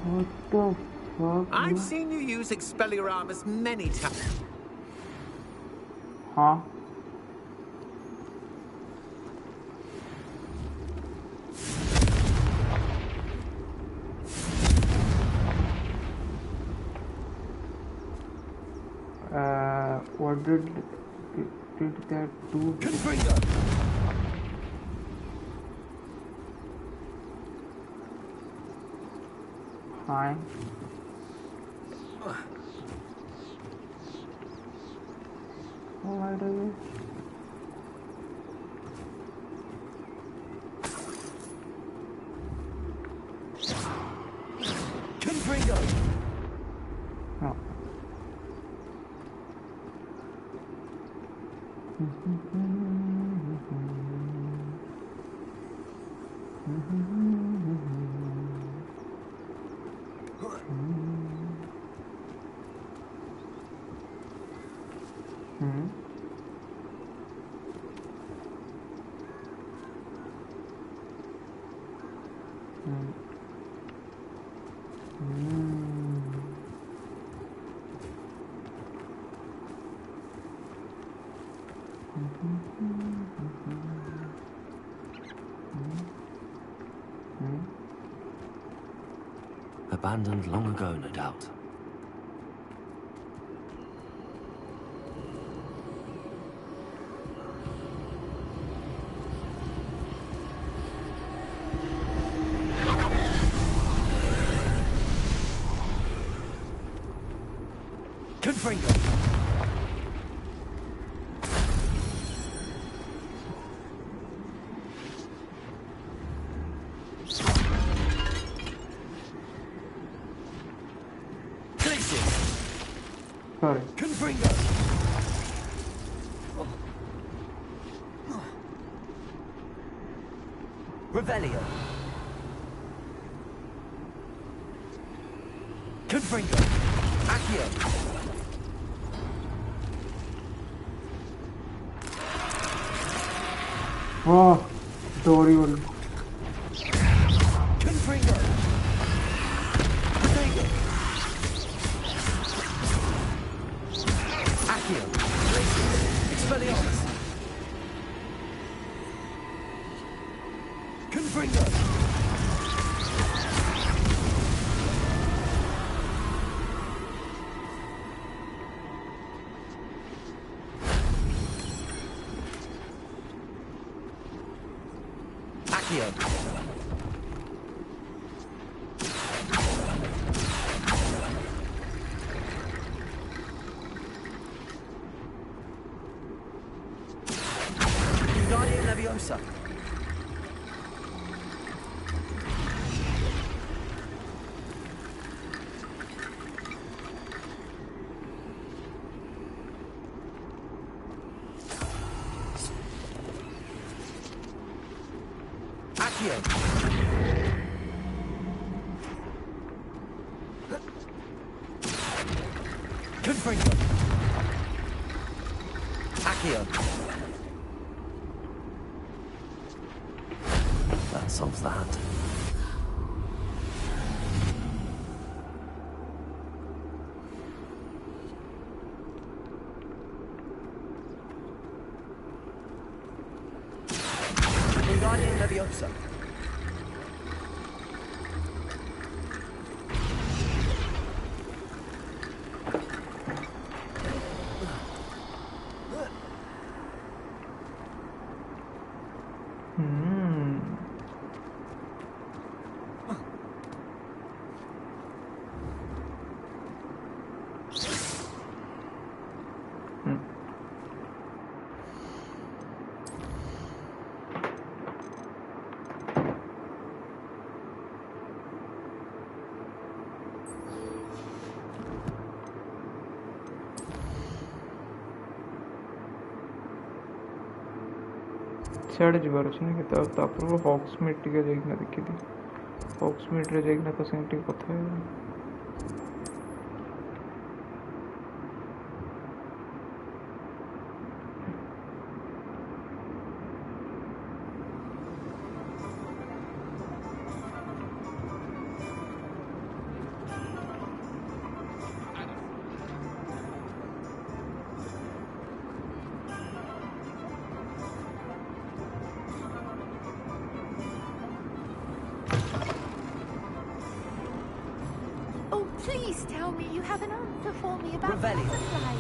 What the fuck? I've seen you use Expelliarmus many times. Huh? What did that do? Fine. Why do you? Confringo! No. Abandoned long ago, no doubt. Confringo! Sorry. Confringo! Revelio! Confringo! Accio! Oh, Dorian. Confringo! Protego! Accio! Expelliarmus! Confringo! Accio! Wingardium Leviosa! Accio! Confringo! Accio! That solves that. Wingardium Leviosa! ସିଆଡ଼େ ଯିବାର ଅଛି ନା ତା ପୂର୍ବରୁ ହକ୍ସମିଟ୍ ଟିକେ ଯାଇକିନା ଦେଖିଲି ହକ୍ସମିଟ୍ରେ ଯାଇକିନା ତା ସାଙ୍ଗେ ଟିକେ କଥା ହେଇଗଲି Please tell me you have an answer for me about Revelio. butterflies.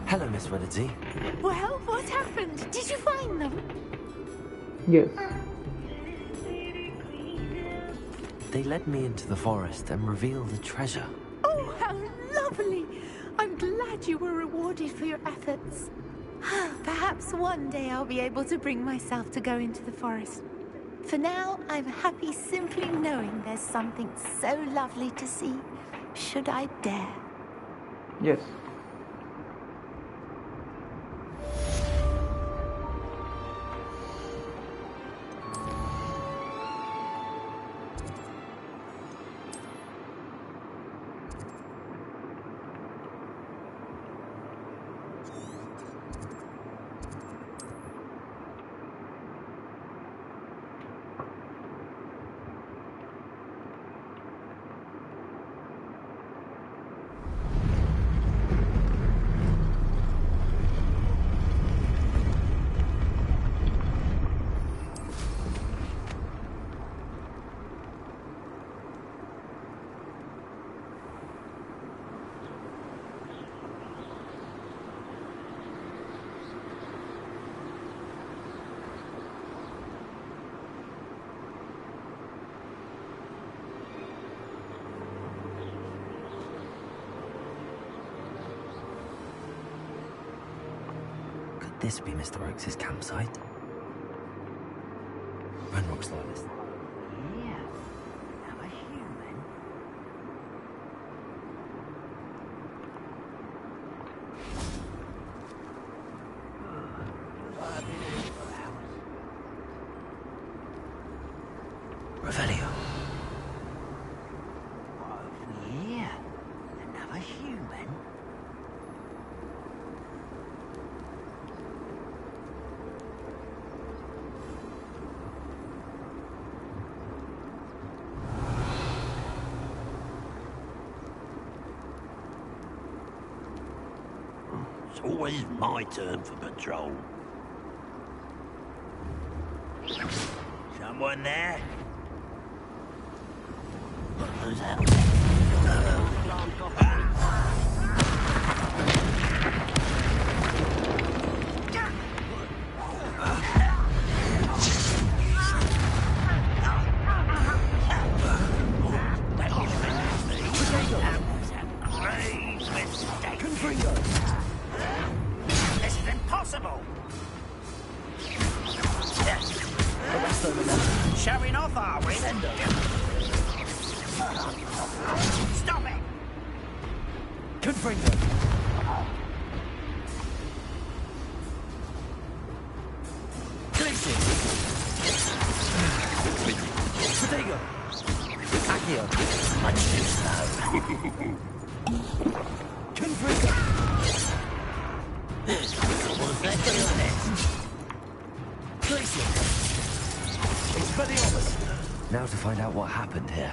Hello, Miss Wedderty. Well, what happened? Did you find them? Yes. They led me into the forest and revealed a treasure. Oh, how lovely! I'm glad you were rewarded for your efforts. Perhaps one day I'll be able to bring myself to go into the forest. For now, I'm happy simply knowing there's something so lovely to see, should I dare. Yes. Could this be Mr. Oakes' campsite? Ranrock's loyalist. Yeah. Now a human. Revelio. Oh, yeah. Another human. It's always my turn for patrol. Someone there? Who's that? This is impossible! Showing off, are we? Stop it! Confringo. Protego. Accio. Much too slow. Confringo. Was that doing it? Now to find out what happened here.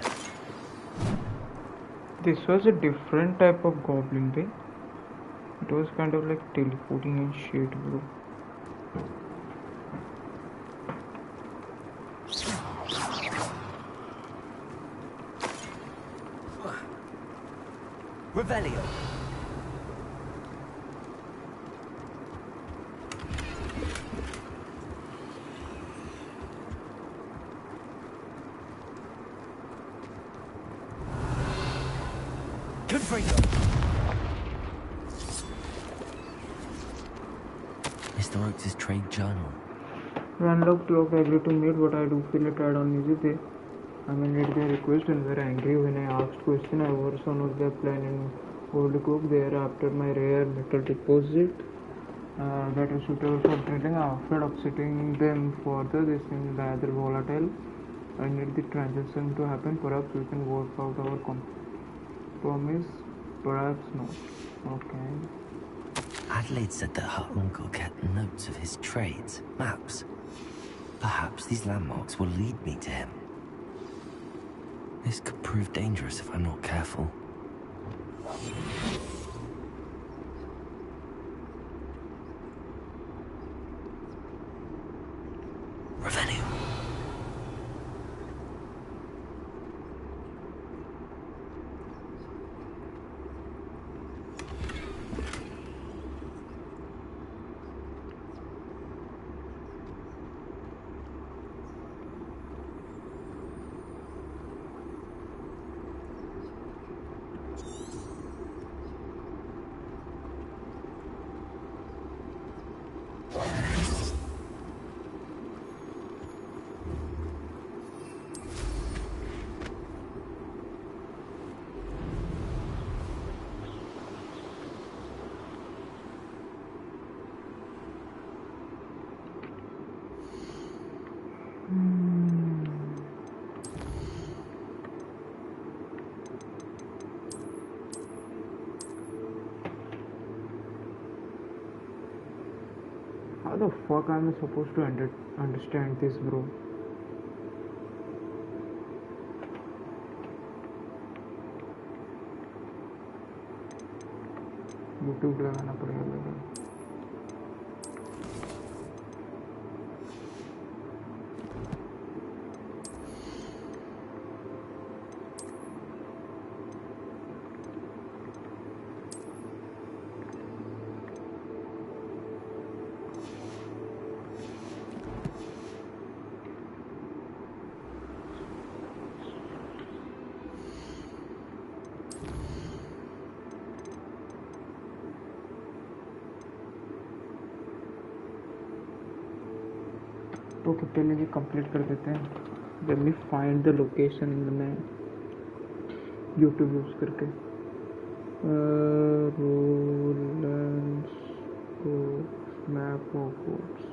This was a different type of goblin thing. It was kind of like teleporting and shit, bro. Revelio. Confringo. Mr. Oakes' trade journal. Unlocked log agree to meet, but I do feel it right on easy day. I made their request and were angry when I asked question. I was on of their plan in Old Cook. Thereafter my rare metal deposit that is suitable for drilling. After upsetting them further, they seem rather volatile. I need the transaction to happen. Perhaps we can work out our compromise. Perhaps not. Okay. Adelaide said that her uncle kept notes of his trades, maps. Perhaps these landmarks will lead me to him. This could prove dangerous if I'm not careful. How the fuck am I supposed to understand this, bro? YouTube लगाना पड़ेगा लगा। Okay पहले ये complete कर देते हैं। Let me find the location in the map YouTube use करके। Rowling's map Hogwarts.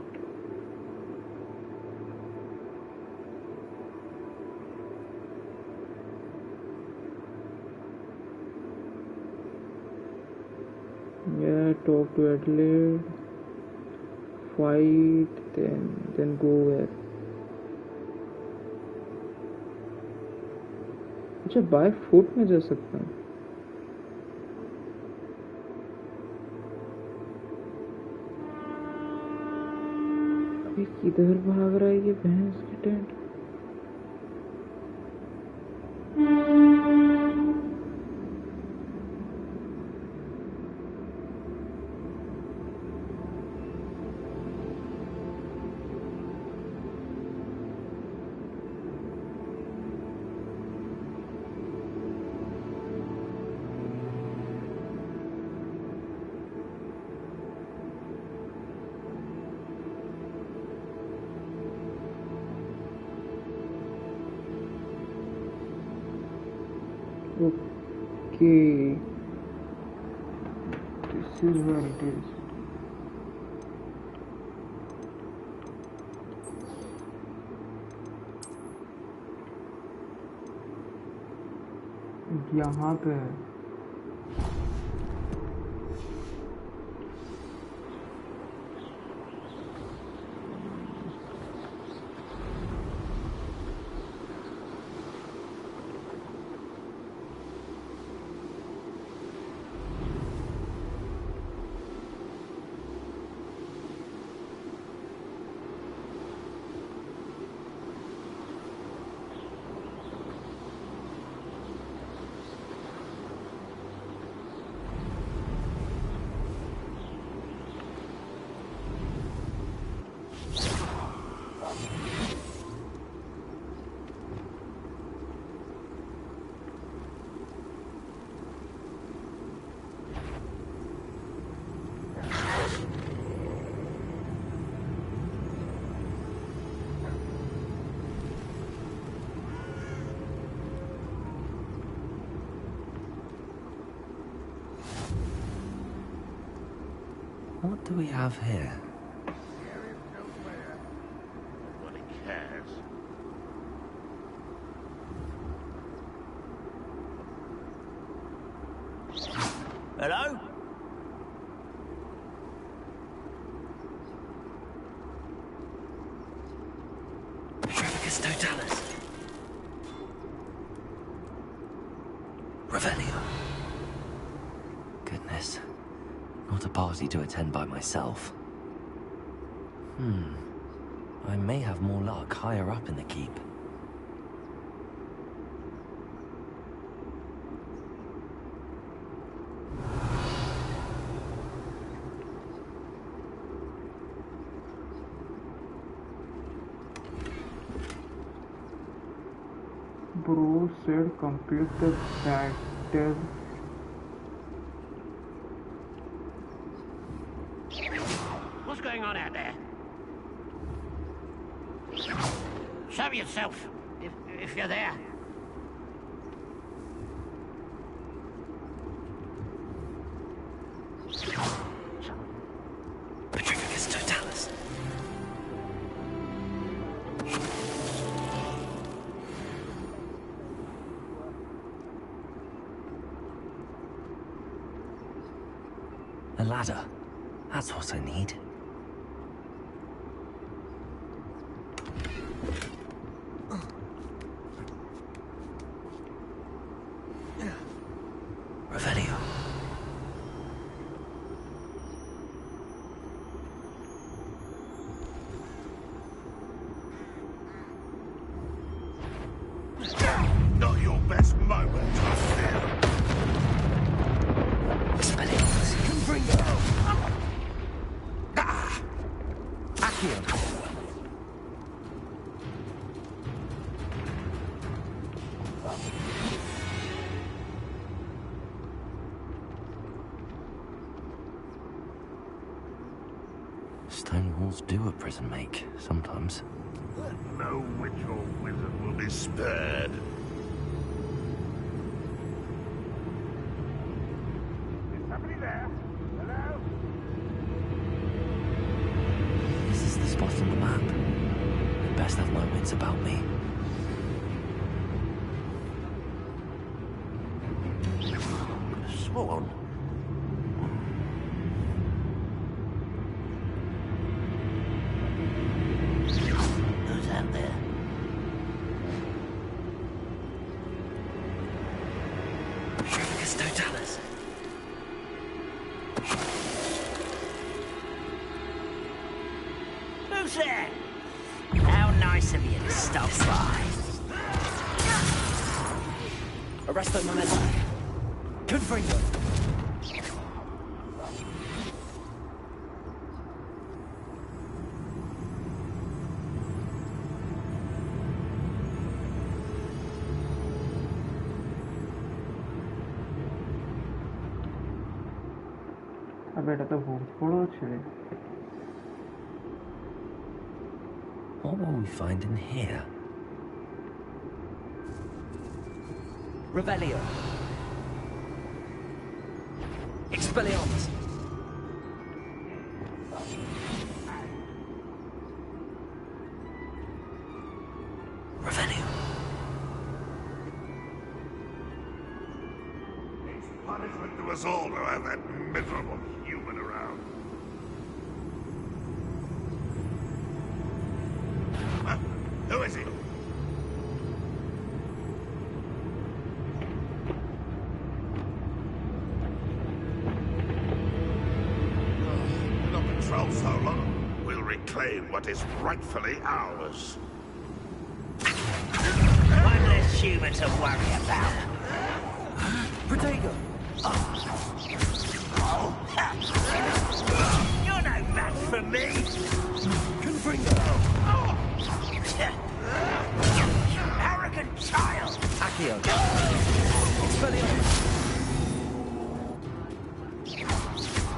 Yeah, talk to Adelaide. Fight, then go where? अच्छा बाय फुट में जा सकता हूँ। अभी किधर भाग रहा है ये भैंस की tent? Okay, this is where it is. यहाँ पे है। What do we have here? Nobody cares. Hello? Petrificus totalis. Revelio. Goodness. Not a party to attend by myself. I may have more luck higher up in the keep. Bro said complete the battle. What's going on out there? Show yourself, if you're there. Petrificus totalis. A ladder. That's what I need. Stone walls do a prison make, sometimes. No witch or wizard will be spared. Is somebody there? Hello? This is the spot on the map. I'd best have my wits about me. Sworn. Who's out there? Shriekus Totalis. Who's there? How nice of you to stop by. Arresto Momentum. Confringo. এটা তো বহুত বড় ছেলে। What will we find in here? Revelio. Expelliarmus. Revelio. It's punishment to us all to have that miserable human around. Huh? Who is he? We'll not patrol so long. We'll reclaim what is rightfully ours. One less human to worry about. Protego. You're no match for me. Confringo. You arrogant child. Accio. Expelliarmus.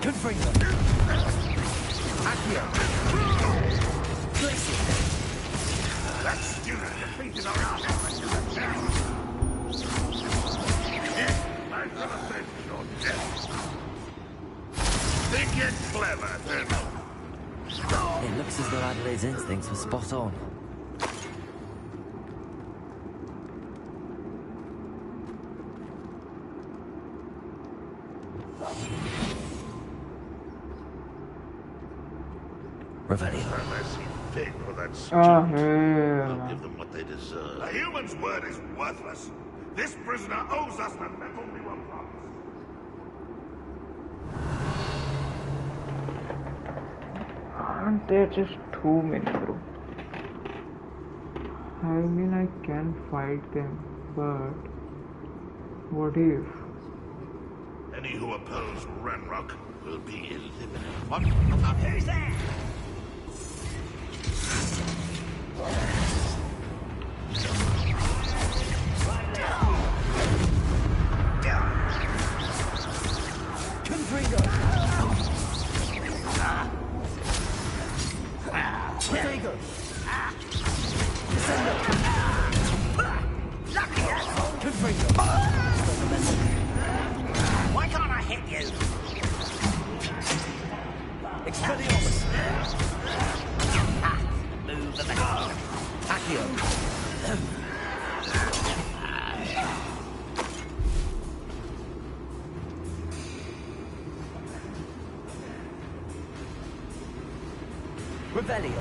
Confringo. Accio. Glacier. That student defeated our army to the town. I should have said your death. Think you're clever, then. It looks as though Adelaide's instincts were spot on. Revelio. Unless he fit for that Ah, student, I'll yeah. give them what they deserve. A human's word is worthless. This prisoner owes us the metal we were promised. Aren't there just too many, bro? I mean, I can fight them, but what if? Any who oppose Ranrock will be eliminated. What? Who's there? Confringo. Protego. Descendo. Lucky asshole. Confringo. Why can't I hit you? Expelliarmus. Move the ball. Accio. Revelio.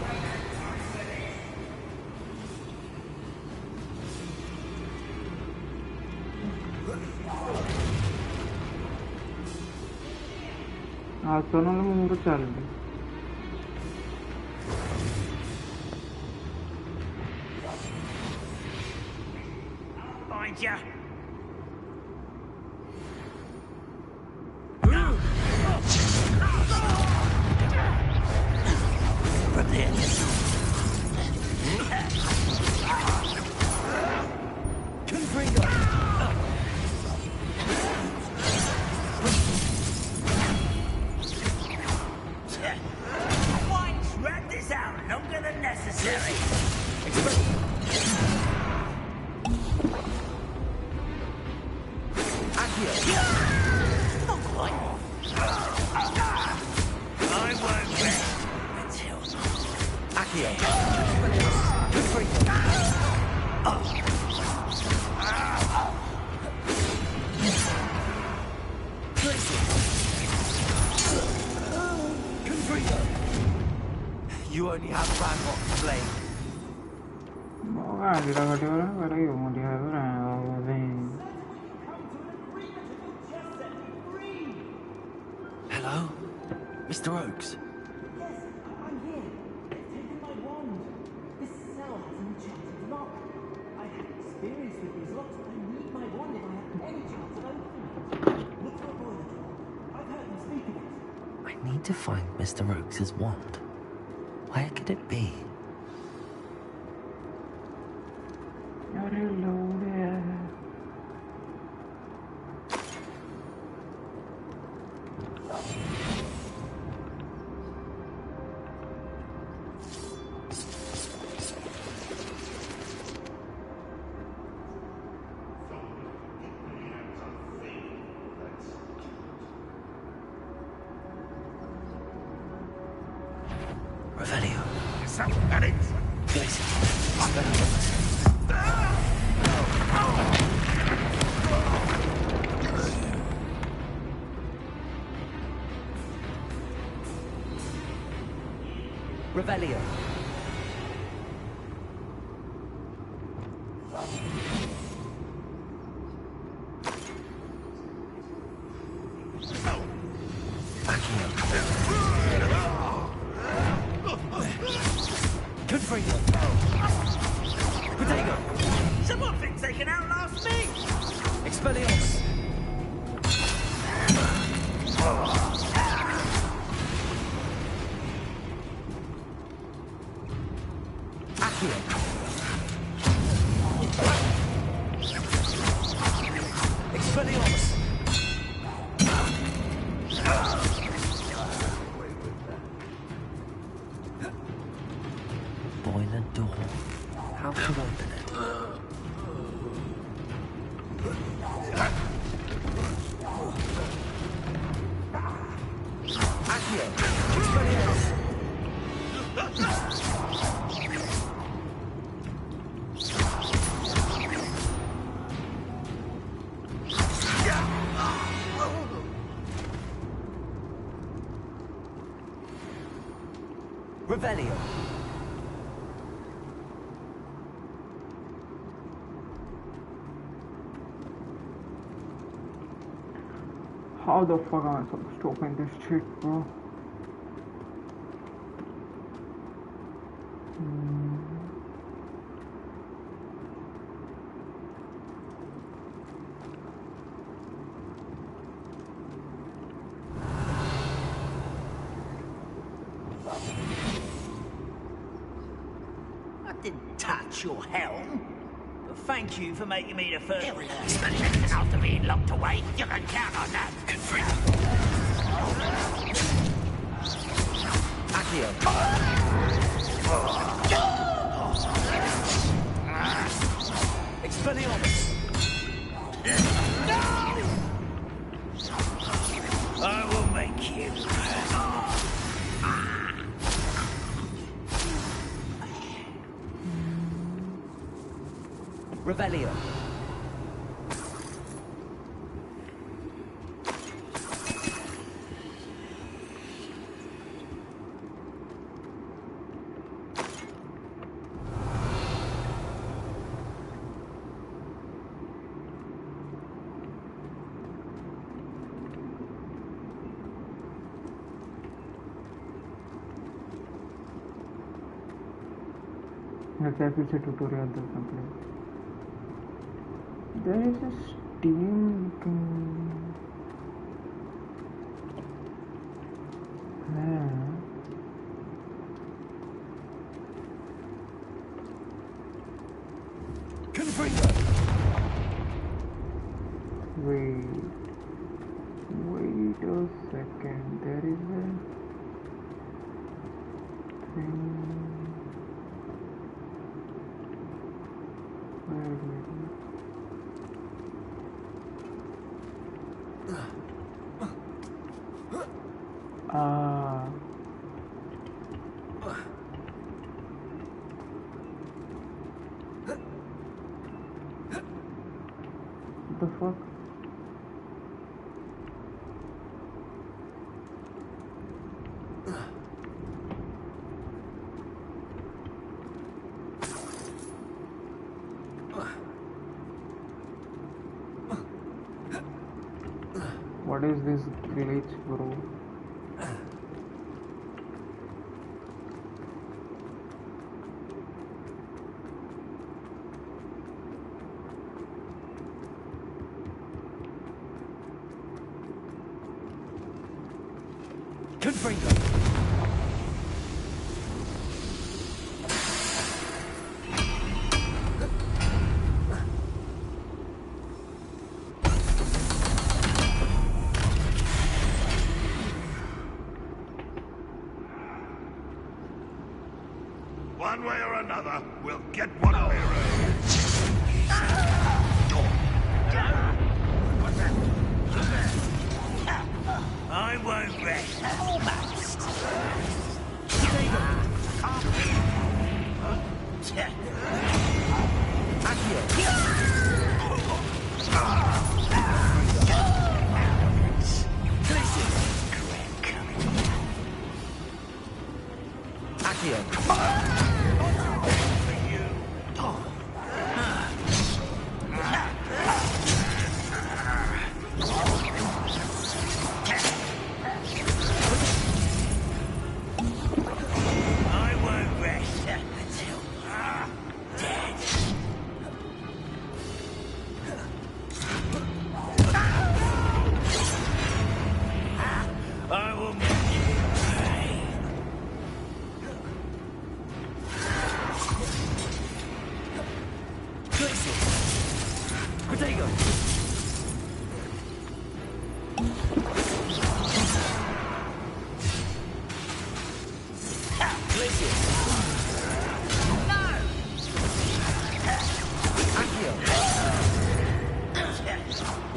Sono lungo Charlie. Mind ya. Prepare. You only have Ranrock's blade. Hello? Mr. Oakes? I'm here. Taking my wand. This cell has an enchanted lock. I have experience with these locks, but I need my wand if I have any chance of opening it. Look for a boiler door. I've heard them speak of it. I need to find Mr. Oakes' wand. Where could it be? Revelio. Someone thinks they can outlast me! Expelliarmus. Expelliarmus. Boiler door. How to open it? Revelio. How the fuck am I supposed to open this shit, bro? I didn't touch your helm. But thank you for making me the first experiment after being locked away. You can count on that. Good freak. Expelliarmus. No! I will make you. Revelio. Let's फिर से tutorial do complete. There is a steam looking. Wait a second. There is a thing. the fuck? What is this glitch, bro? One way or another, we'll get what we're I won't rest. Almost.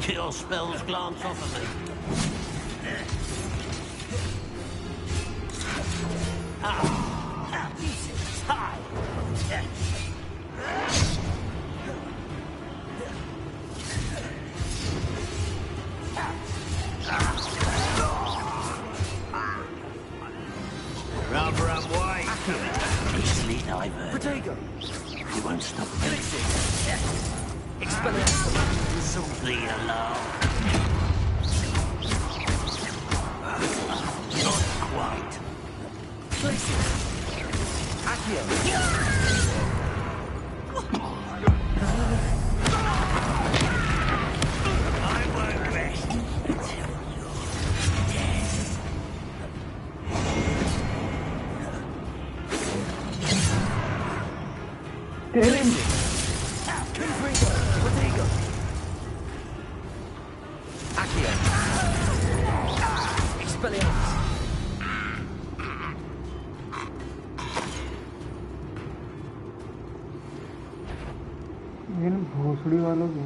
Your spells glance off of me. This is time. Rather unwise. Easily diverted. Protego. You won't stop me. Sound the alarm. Not quite. Place it. Accio. I won't rest until you're dead. इन भोसड़ी वालों की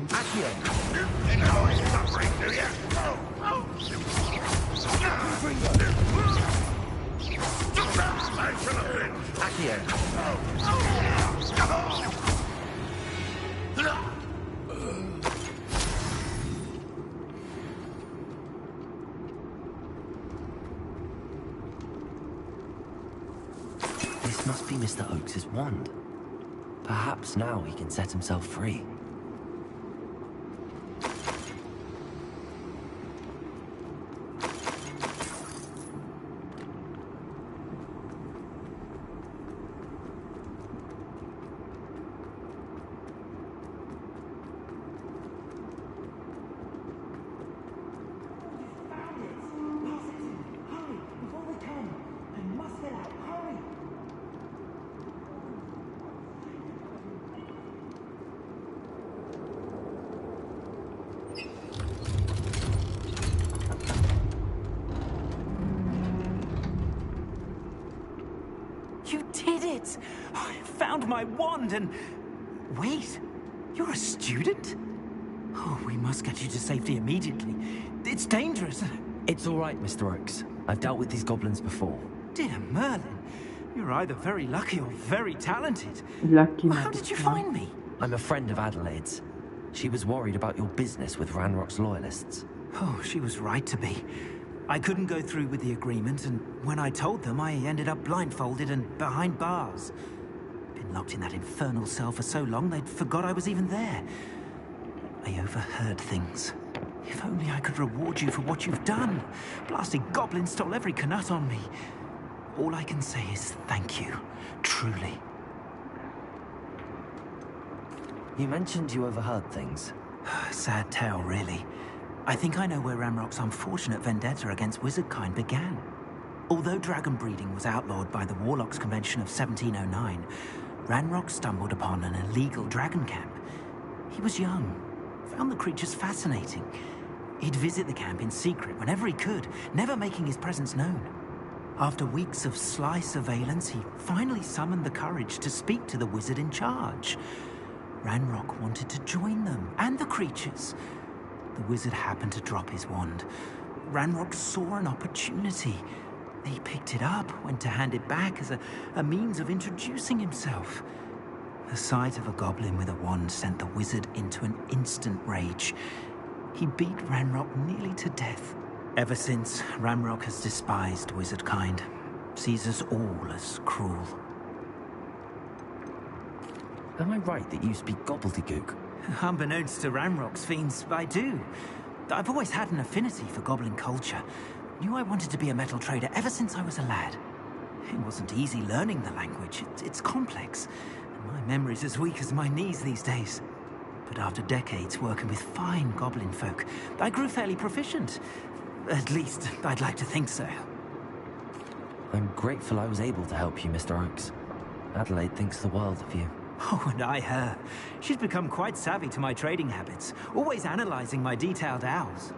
This must be Mr. Oakes's wand. Perhaps now he can set himself free. You did it! I found my wand and... Wait, you're a student? Oh, we must get you to safety immediately. It's dangerous. It's all right, Mr. Oakes. I've dealt with these goblins before. Dear Merlin, you're either very lucky or very talented. Lucky. Well, how did you find me? I'm a friend of Adelaide's. She was worried about your business with Ranrock's loyalists. Oh, she was right to be. I couldn't go through with the agreement, and when I told them, I ended up blindfolded and behind bars. Been locked in that infernal cell for so long, they'd forgot I was even there. I overheard things. If only I could reward you for what you've done. Blasted goblins stole every Knut on me. All I can say is thank you. Truly. You mentioned you overheard things. Sad tale, really. I think I know where Ranrock's unfortunate vendetta against wizardkind began. Although dragon breeding was outlawed by the Warlocks Convention of 1709, Ranrock stumbled upon an illegal dragon camp. He was young, found the creatures fascinating. He'd visit the camp in secret whenever he could, never making his presence known. After weeks of sly surveillance, he finally summoned the courage to speak to the wizard in charge. Ranrock wanted to join them, and the creatures. The wizard happened to drop his wand. Ranrock saw an opportunity. He picked it up, went to hand it back as a means of introducing himself. The sight of a goblin with a wand sent the wizard into an instant rage. He beat Ranrock nearly to death. Ever since, Ranrock has despised wizardkind, sees us all as cruel. Am I right that you speak gobbledygook? Unbeknownst to Ranrock's fiends, I do. I've always had an affinity for goblin culture. Knew I wanted to be a metal trader ever since I was a lad. It wasn't easy learning the language. It's complex. And my memory's as weak as my knees these days. But after decades working with fine goblin folk, I grew fairly proficient. At least, I'd like to think so. I'm grateful I was able to help you, Mr. Oakes. Adelaide thinks the world of you. Oh, and I her. She's become quite savvy to my trading habits, always analyzing my detailed owls.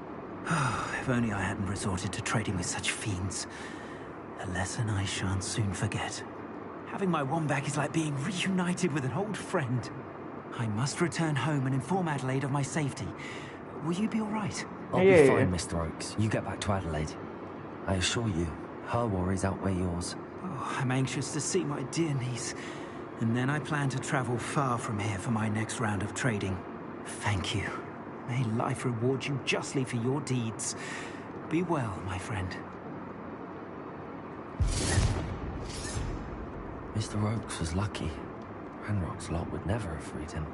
If only I hadn't resorted to trading with such fiends. A lesson I shan't soon forget. Having my wand back is like being reunited with an old friend. I must return home and inform Adelaide of my safety. Will you be all right? I'll be fine, Mr. Oakes. You get back to Adelaide. I assure you, her worries outweigh yours. Oh, I'm anxious to see my dear niece. And then I plan to travel far from here for my next round of trading. Thank you. May life reward you justly for your deeds. Be well, my friend. Mr. Oakes was lucky. Ranrock's lot would never have freed him.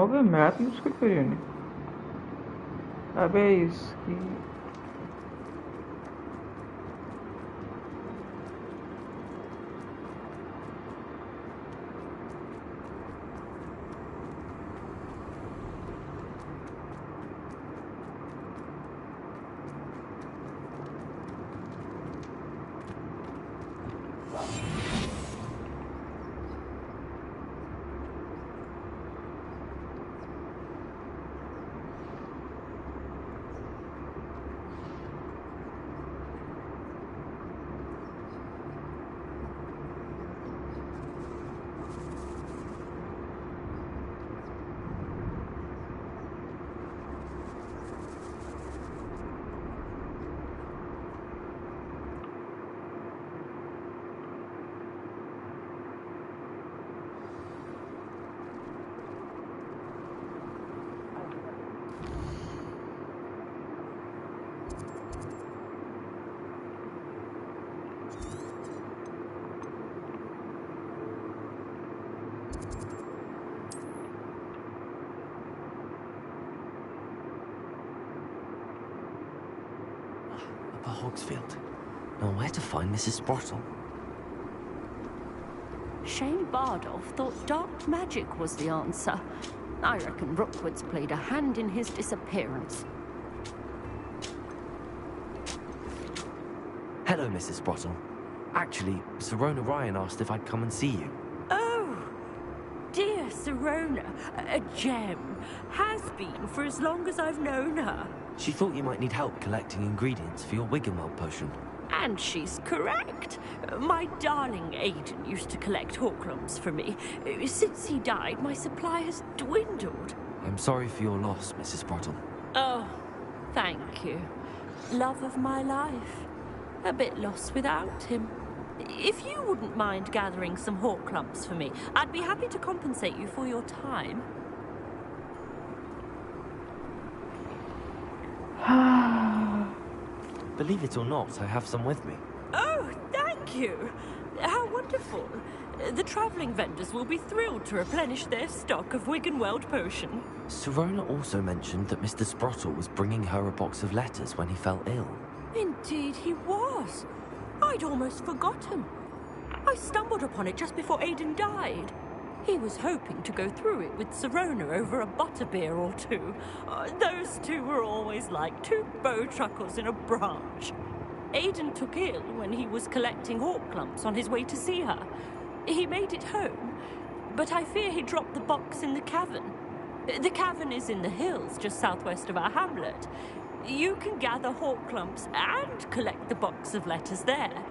अबे map use कर रही है अबे इसकी Hogsfield. Now where to find Mrs. Sprottle? Shane Bardolph thought dark magic was the answer. I reckon Rookwood's played a hand in his disappearance. Hello, Mrs. Sprottle. Actually, Sirona Ryan asked if I'd come and see you. Oh, dear Sirona, a gem. Has been for as long as I've known her. She thought you might need help collecting ingredients for your Wiggenweld potion. And she's correct. My darling Aiden used to collect Horklumps for me. Since he died, my supply has dwindled. I'm sorry for your loss, Mrs. Sprottle. Oh, thank you. Love of my life. A bit lost without him. If you wouldn't mind gathering some Horklumps for me, I'd be happy to compensate you for your time. Believe it or not, I have some with me. Oh, thank you. How wonderful. The travelling vendors will be thrilled to replenish their stock of Wiggenweld potion. Sirona also mentioned that Mr. Sprottle was bringing her a box of letters when he fell ill. Indeed he was. I'd almost forgotten. I stumbled upon it just before Aiden died. He was hoping to go through it with Sirona over a butterbeer or two. Those two were always like two bowtruckles in a branch. Aiden took ill when he was collecting Horklumps on his way to see her. He made it home, but I fear he dropped the box in the cavern. The cavern is in the hills just southwest of our hamlet. You can gather Horklumps and collect the box of letters there.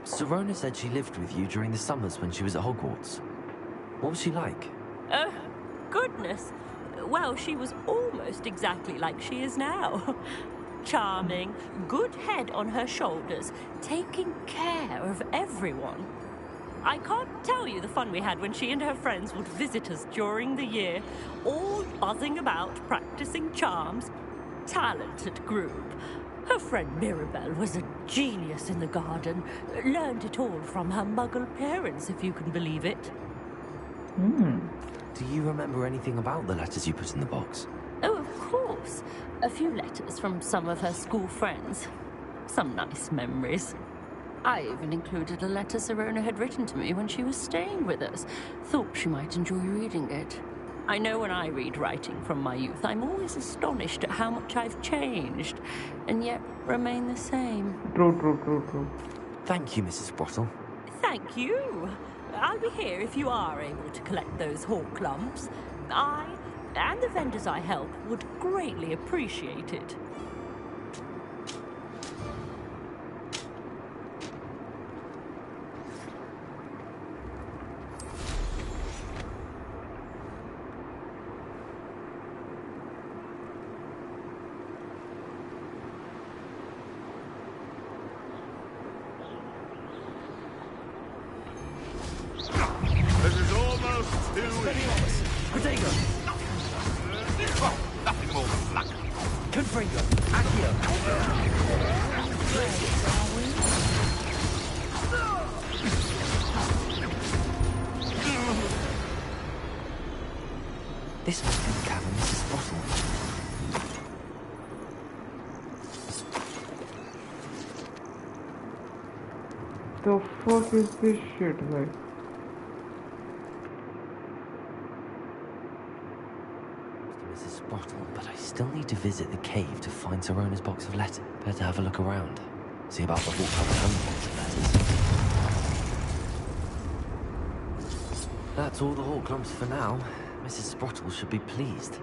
Sirona said she lived with you during the summers when she was at Hogwarts. What was she like? Oh, goodness. Well, she was almost exactly like she is now. Charming, good head on her shoulders, taking care of everyone. I can't tell you the fun we had when she and her friends would visit us during the year, all buzzing about, practicing charms. Talented group. Her friend Mirabelle was a genius in the garden. Learned it all from her muggle parents, if you can believe it. Do you remember anything about the letters you put in the box? Oh, of course. A few letters from some of her school friends. Some nice memories. I even included a letter Sirona had written to me when she was staying with us. Thought she might enjoy reading it. I know when I read writing from my youth, I'm always astonished at how much I've changed, and yet remain the same. True. Thank you, Mrs. Sprottle. Thank you. I'll be here if you are able to collect those Horklumps. I, and the vendors I help, would greatly appreciate it. This is almost too easy. Protego! Nothing more than luck. Confringo! Accio! This must be the cavern Mrs. Sprottle. The fuck is this shit, guys? Mrs. Sprottle, but I still need to visit the cave to find Sirona's box of letters. Better have a look around. See about the Horklump and the box of letters. That's all the Horklumps for now. Mrs. Sprottle should be pleased.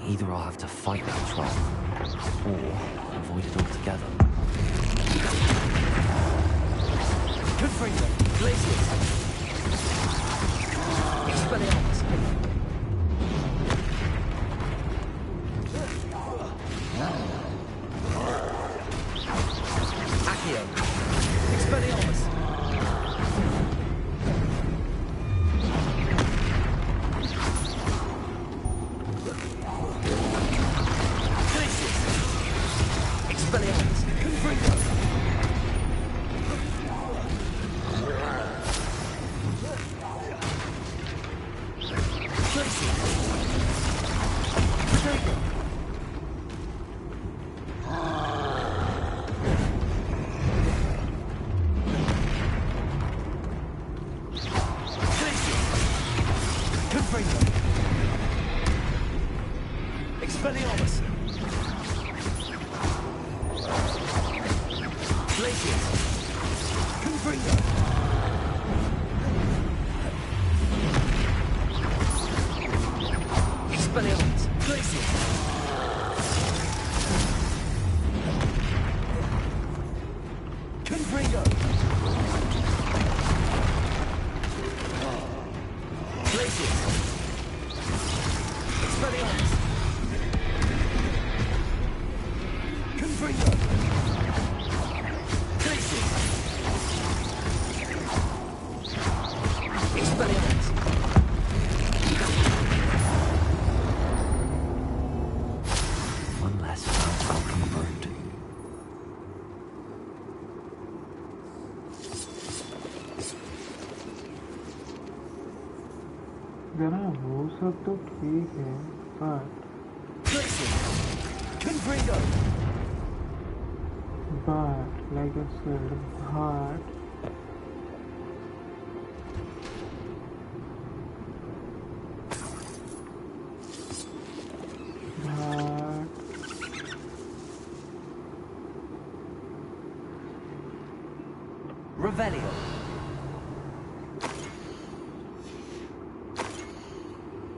Either I'll have to fight that troll, or avoid it altogether. Confringo! Glacius! Expelliarmus! Accio! Expelliarmus! Expelliarmus, Glacier! Confringo! Glacier! Expelliarmus! Confringo! Glacier! Expelliarmus! One less Falcon brood. जरा वो सब तो ठीक है पर like I said, but Revelio.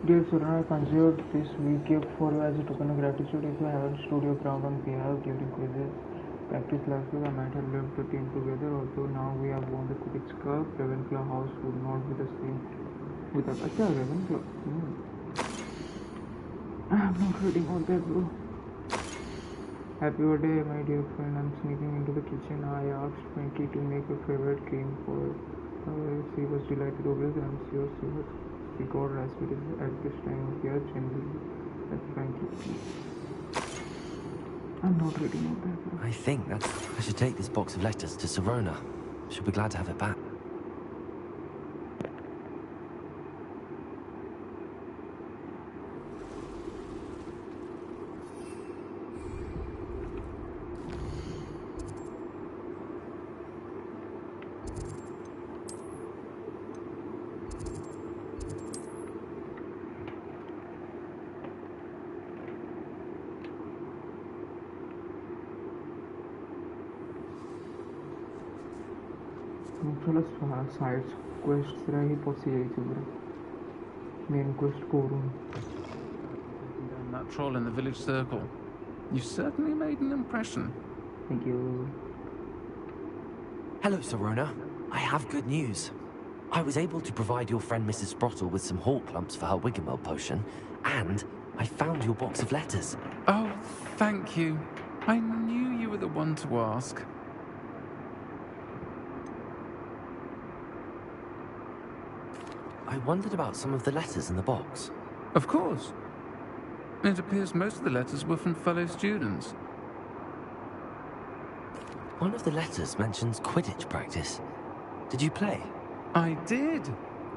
Dear Suran, I considered this week gift for you as a token of gratitude. If you haven't stood your ground on behalf during quizzes practice last week, I might have left the team together. Although now we have won the Quidditch Cup, Ravenclaw House would not be the same without us. Ravenclaw. I'm not reading all that, bro. Happy birthday, my dear friend. I'm sneaking into the kitchen. I asked Frankie to make your favorite cream for her. She was delighted, obviously. I'm sure she was. She got raspberries at this time of year, generally. That's Frankie. I'm not reading all that. Bro. I think I should take this box of letters to Sirona. She'll be glad to have it back. चलो side quest रही पसी जाई छ पूरा main quest करूं that troll in the village circle. You certainly made an impression. Thank you. Hello, Sirona. I have good news. I was able to provide your friend Mrs. Sprottle with some hawk lumps for her Wiggenweld potion, and I found your box of letters. Oh, thank you. I knew you were the one to ask. I wondered about some of the letters in the box. Of course. It appears most of the letters were from fellow students. One of the letters mentions Quidditch practice. Did you play? I did.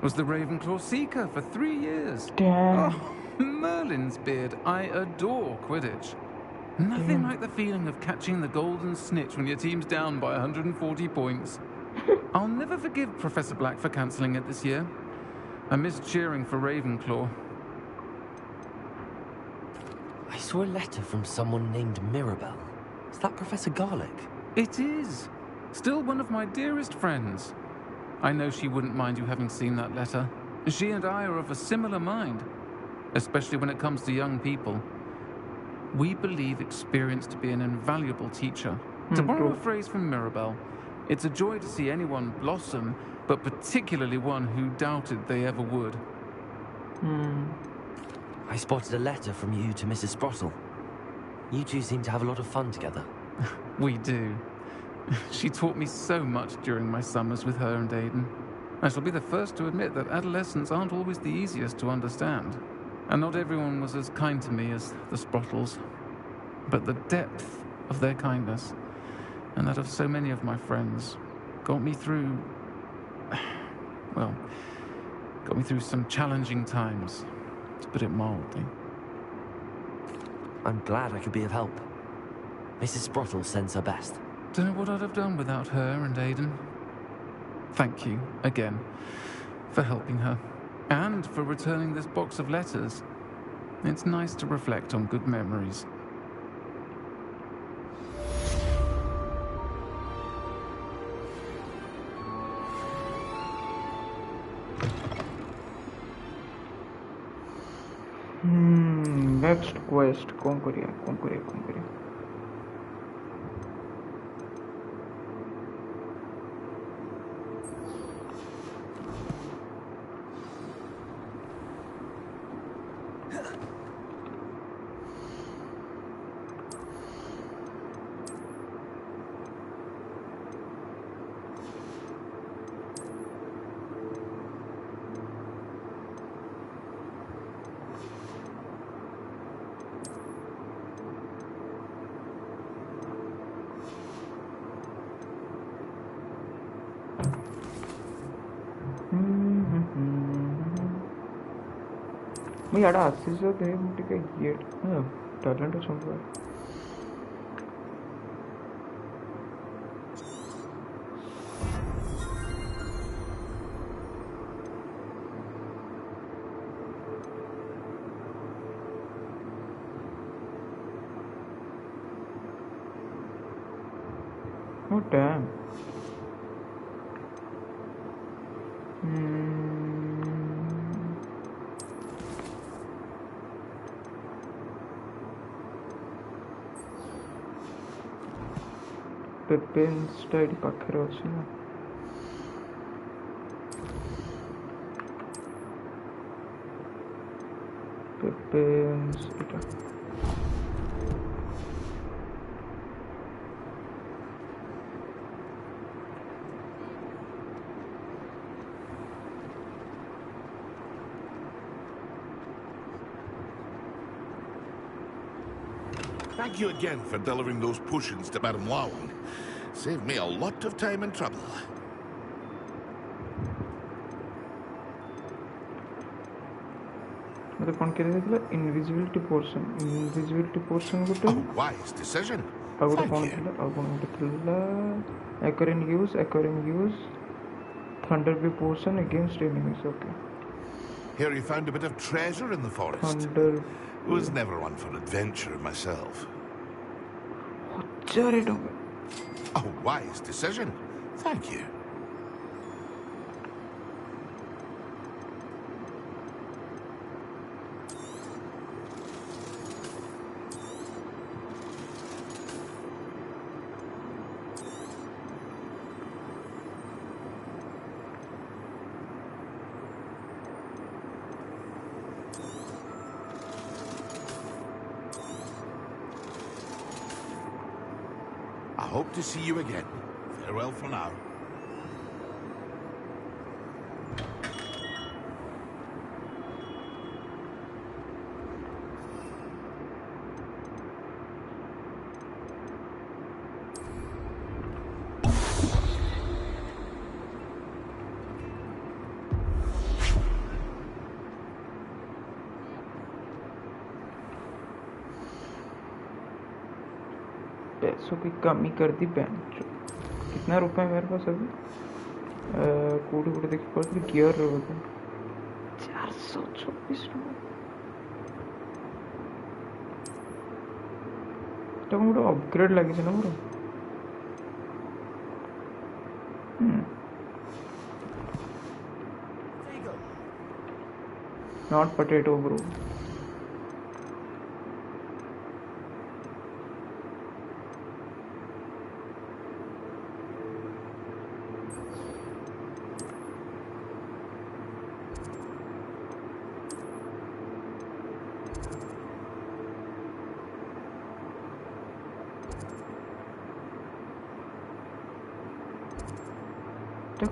Was the Ravenclaw Seeker for 3 years. Damn. Oh, Merlin's beard. I adore Quidditch. Nothing like the feeling of catching the golden snitch when your team's down by 140 points. I'll never forgive Professor Black for cancelling it this year. I missed cheering for Ravenclaw. I saw a letter from someone named Mirabelle. Is that Professor Garlick? It is. Still one of my dearest friends. I know she wouldn't mind you having seen that letter. She and I are of a similar mind, especially when it comes to young people. We believe experience to be an invaluable teacher. To borrow a phrase from Mirabelle, it's a joy to see anyone blossom, but particularly one who doubted they ever would. I spotted a letter from you to Mrs. Sprottle. You two seem to have a lot of fun together. We do. She taught me so much during my summers with her and Aidan. I shall be the first to admit that adolescents aren't always the easiest to understand. And not everyone was as kind to me as the Sprottles. But the depth of their kindness, and that of so many of my friends, got me through... well, got me through some challenging times, to put it mildly. I'm glad I could be of help. Mrs. Sprottle sends her best. Don't know what I'd have done without her and Aidan. Thank you, again, for helping her. And for returning this box of letters. It's nice to reflect on good memories. Next quest कौन करिए यार आशीष दे मुझे का ये talent है समझ Oh damn. Pepin's tidy pakhre ଅଛି ନା Pepin's ଏଟା Thank you again for delivering those potions to Madame Lawang. Saved me a lot of time and trouble. मतलब कौन कह रहे थे invisibility portion Oh, wise decision. Thank you. Acquiring use thunder bay portion against enemies. Okay. Here you found a bit of treasure in the forest. Thunder. Was never one for adventure myself. A wise decision. Thank you. I hope to see you again. Farewell for now. पैसों की कमी कर दी bank कितना रुपए है मेरे पास अभी कोड़ी कोड़ी देखिए पर गियर होगा 424 रुपए तो मुझे अपग्रेड लगी थी ना मुझे not potato bro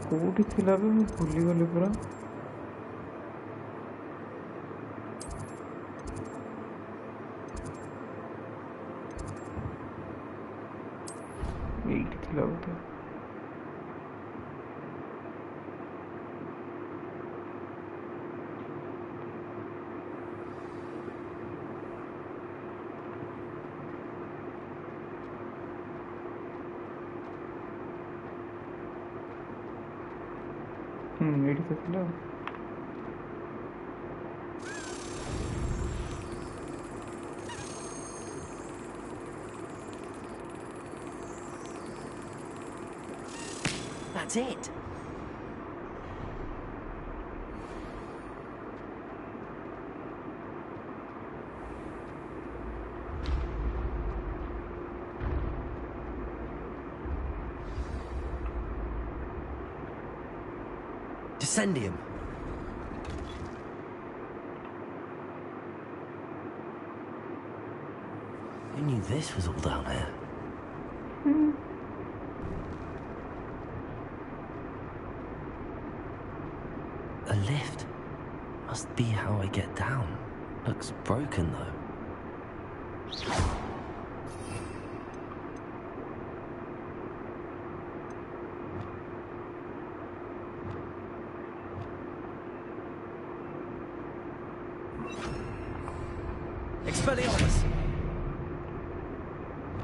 कोठी थिला बे मैं भूली गली पूरा एट थिला बोधे एट थिला That's it. Descendium. Who knew this was all down here? A lift. Must be how I get down. Looks broken though. Expelliarmus!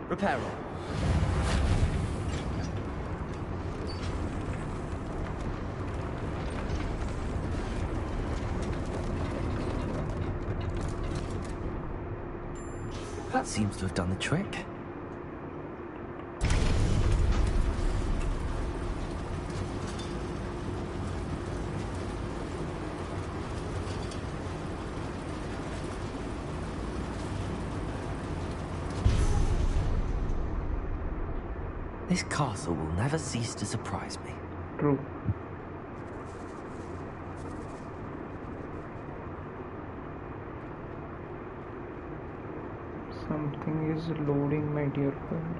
Repair roll. That seems to have done the trick. This castle will never cease to surprise me. True. Something is loading, my dear friend.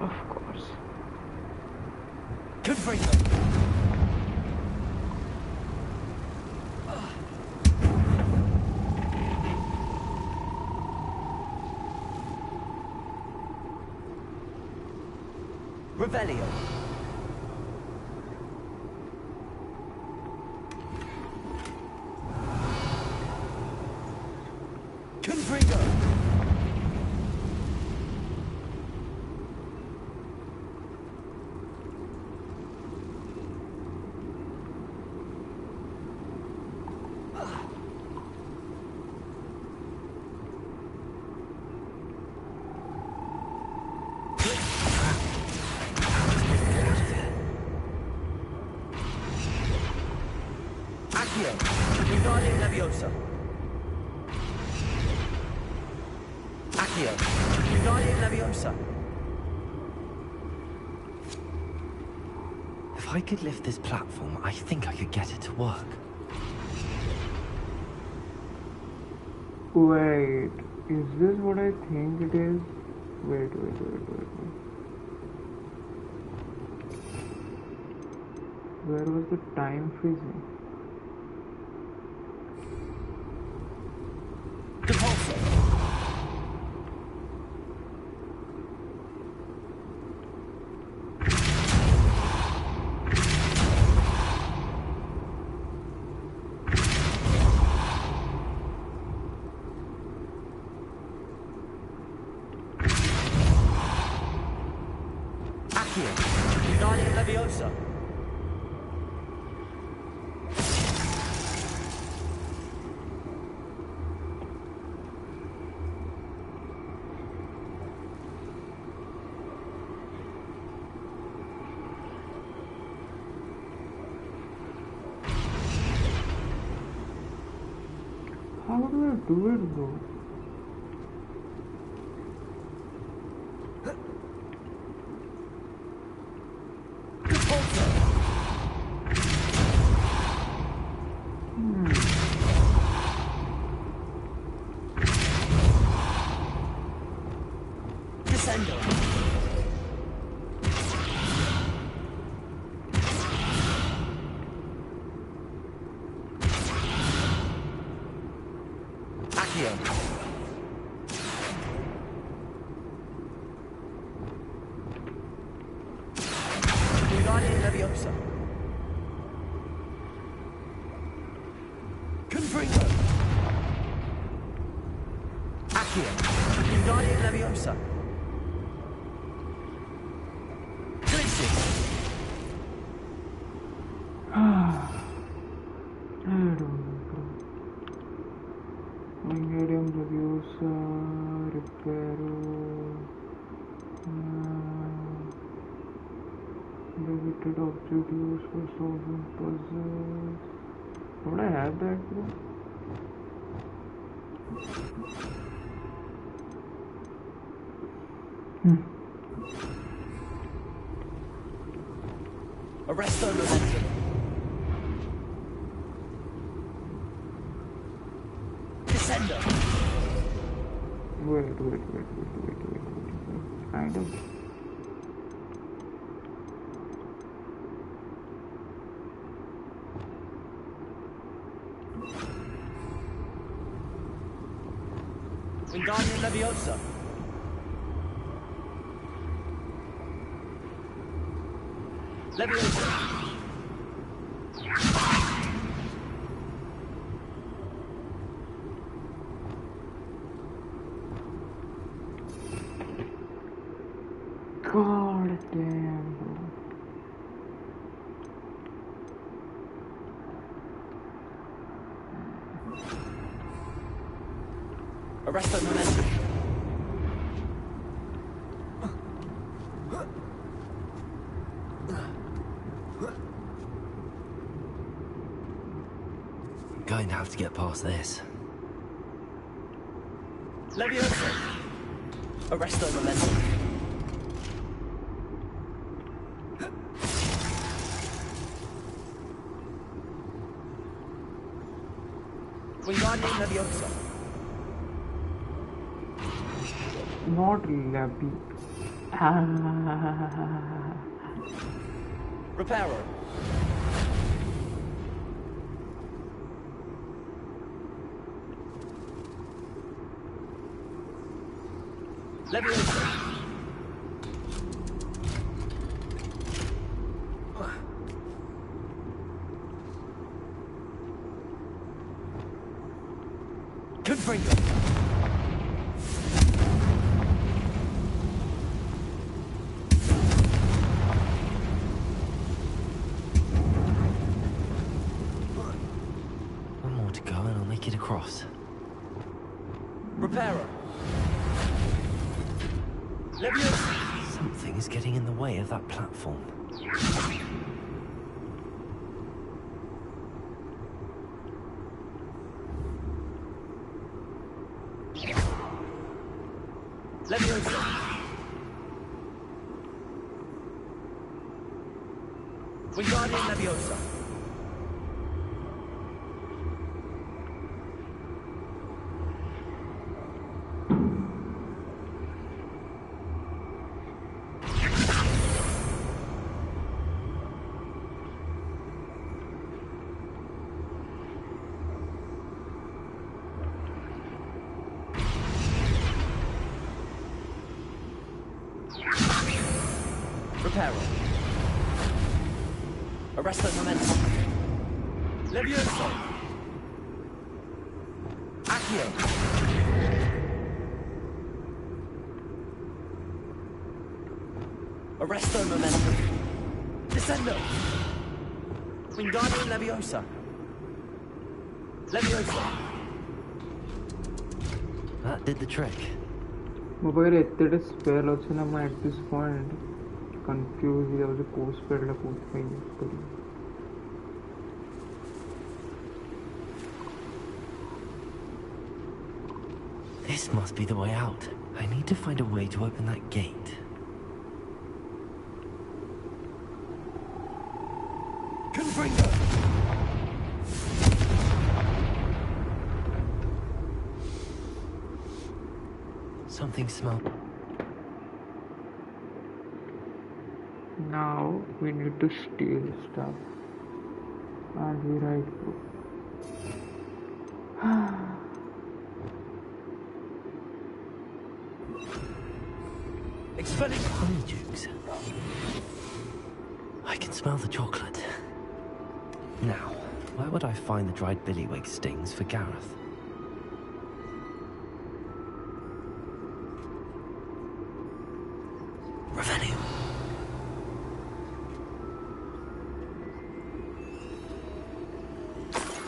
Of course. Confringo! Revelio. Confringo. Wingardium Leviosa. Accio. Wingardium Leviosa. If I could lift this platform, I think I could get it to work. Wait, is this what I think it is? Wait. Where was the time freezing? Wingardium Leviosa. How do I do it though? Wingardium Leviosa. Confringo. Accio. Wingardium Leviosa. Glitches. I don't know. Wingardium Leviosa, Reparo, Limited object used for solving puzzles. Would I have that bro? Arresto momentum. Descendo. Wait. Kind of. Wingardium Leviosa. Leviosa. God damn, bro. Arresto momentum. I'm going to have to get past this. Leviosa. Arresto momentum. Wingardium Leviosa. Not Levy. Reparo. Leviosa. Confringo. One more to go and I'll make it across. Reparo. Leviosa. Something is getting in the way of that platform. Leviosa. Wingardium Leviosa. Reparo. Arresto momentum. Leviosa. Accio. Arresto momentum. Descendo. Wingardium Leviosa. Leviosa. That did the trick. Mobile ఎత్తడే spare వచ్చినమ్మా at this point confused ఇది వచ్చి post స్పేర్లో కూర్చుపోయింది ఇప్పుడు This must be the way out. I need to find a way to open that gate. Confringo. Something smells. Now we need to steal stuff. Are we right, bro? Expelling Honeydukes. I can smell the chocolate. Now, where would I find the dried billywig stings for Gareth? Revenue.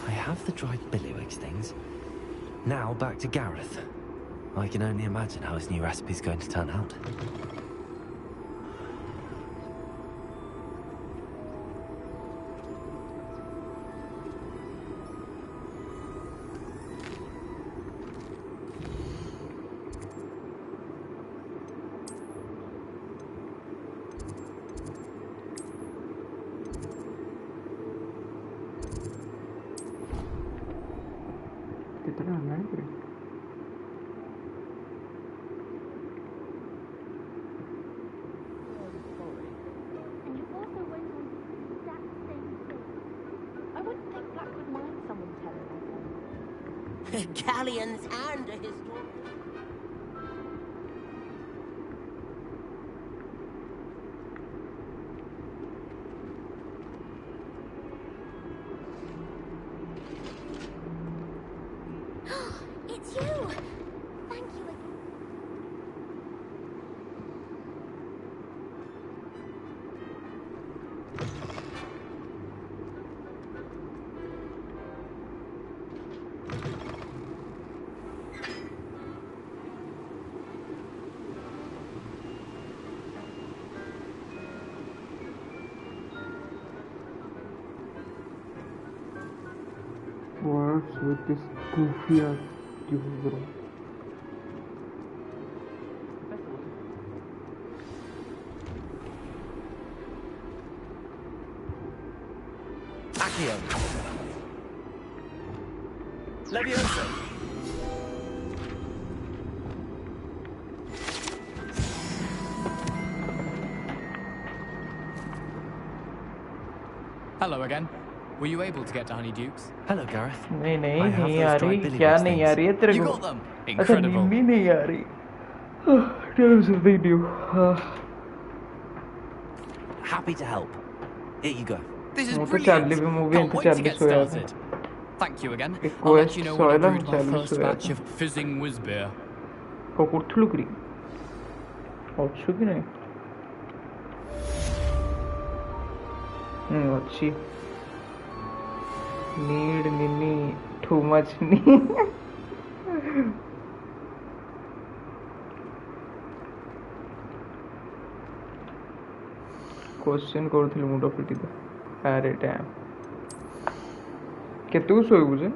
I have the dried billywig stings. Now back to Gareth. I can only imagine how his new recipe's going to turn out. galleons and a historian. It's you! Thank you again. What's with this goofy ass dude, bro? Accio. Leviosa. Hello again. Were you able to get to Honeydukes? Hello, Gareth. नहीं नहीं I have नहीं those uh dried रही billy क्या wings नहीं आ things. रही है तेरे You को got them. अच्छा Incredible. नींद ही नहीं आ रही Tell me something new Happy to help. Here you go. This is वो तो brilliant. चार्ली भी मूवी Can't तो wait to चार्ली get सोया था started. Thank you again. एक I'll let quest you know when I've soya brewed my Charlie first soya batch of fizzing whiz beer. कपूरथलू करी अच्छी की नहीं अच्छी need nini too much need question କରୁଥିଲି ମୁଣ୍ଡ ପିଟି ଦେ ଆରେ ଟାଇମ୍ କେତେକୁ ଶୋଇବୁ ଯେ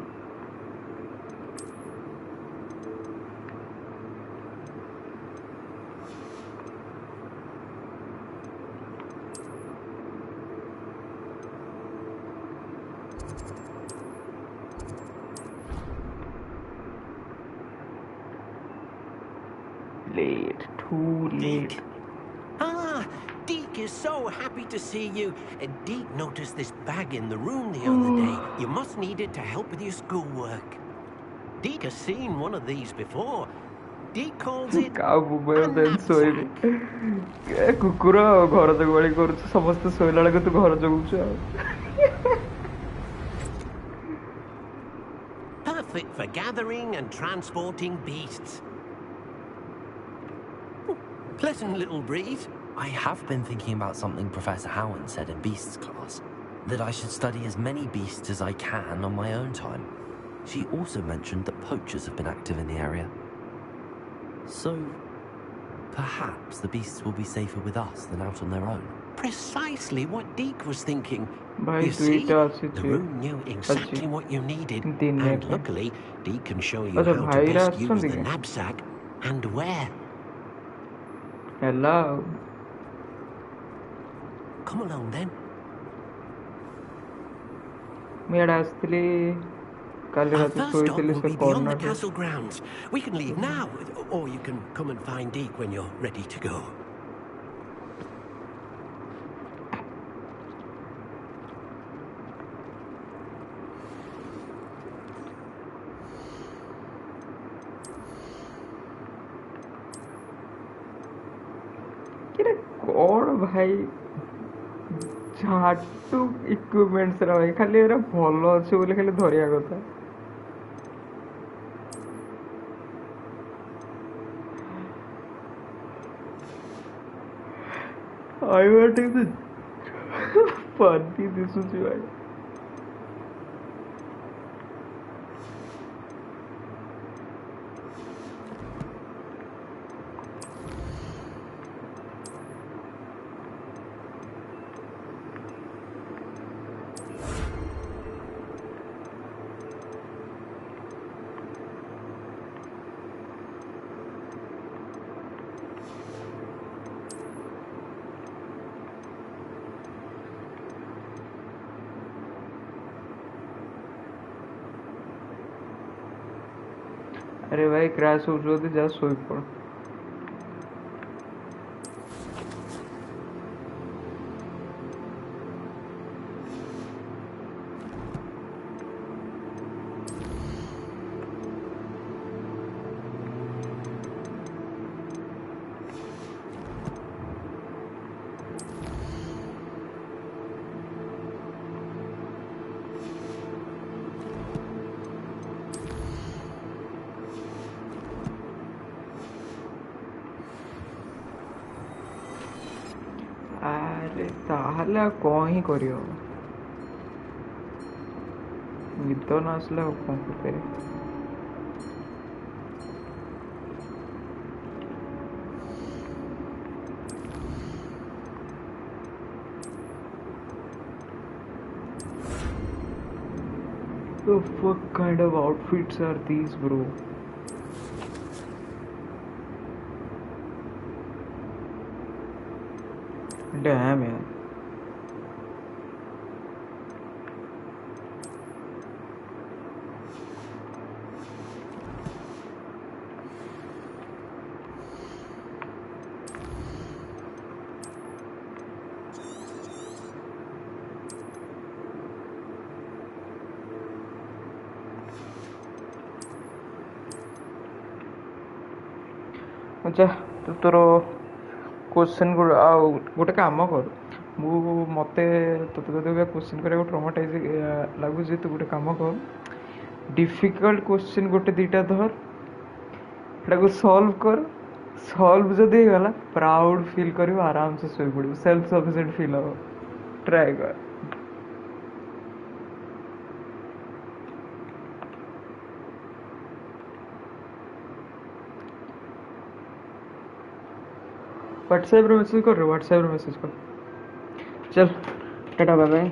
late too late Ah, Deke is so happy to see you. Deke noticed this bag in the room the other day. You must need it to help with your schoolwork. Deke has seen one of these before. Deke calls it a knapsack. କୁକୁର ଘର ଜଗୁଆଳି କରୁଛୁ ସମସ୍ତେ ଶୋଇଲା ବେଳକୁ ତୁ ଘର ଜଗୁଛୁ ଆଉ Perfect for gathering and transporting beasts. Pleasant little breeze. I have been thinking about something Professor Howen said in Beasts class. That I should study as many beasts as I can on my own time. She also mentioned that poachers have been active in the area. So, perhaps the beasts will be safer with us than out on their own. Precisely what Deke was thinking. Bhai, You see, sweetheart, the room knew exactly what you needed. Dinle And pe. luckily, Deke can show you Acha, how bhai to ra best use asundi the ke? knapsack and where. Hello. Come along then. ମୁଁ ଇଆଡ଼େ ଆସିଥିଲି କାଲି Our ରାତି first stop ଶୋଇଥିଲି will ସେ be beyond the କର୍ଣ୍ଣରରେ castle grounds. We can leave now, or you can come and find Deke when you're ready to go. किरे कौन भाई झाटू इक्विपमेंट्स रा भाई खाली एरा भलो अछि बोले खाली धरिया कथा I wanted the funny this was भाई अरे भाई क्रैश हो जो जा सोई पड़ ଆରେ ତାହେଲେ ଆଉ କ'ଣ ହିଁ କରିବ, ନିଦ ନ ଆସିଲେ ଆଉ କ'ଣ କରିପାରିବ। The fuck kind of outfits are these, bro? Damn, man. अच्छा तू तोर क्वेश्चन गोटे काम कर मत तो क्वेश्चन कर ट्रमाटाइज लगुच तू गोटे काम कर डिफिकल्ट क्वेश्चन गोटे दीटा धर को सॉल्व कर सॉल्व जदि गला प्राउड फील कर आराम से सोई पड़ सेल्फ सफिशिएंट फील हो ट्राई कर व्हाट्सएप रे मैसेज कर चल टाटा बाय बाय।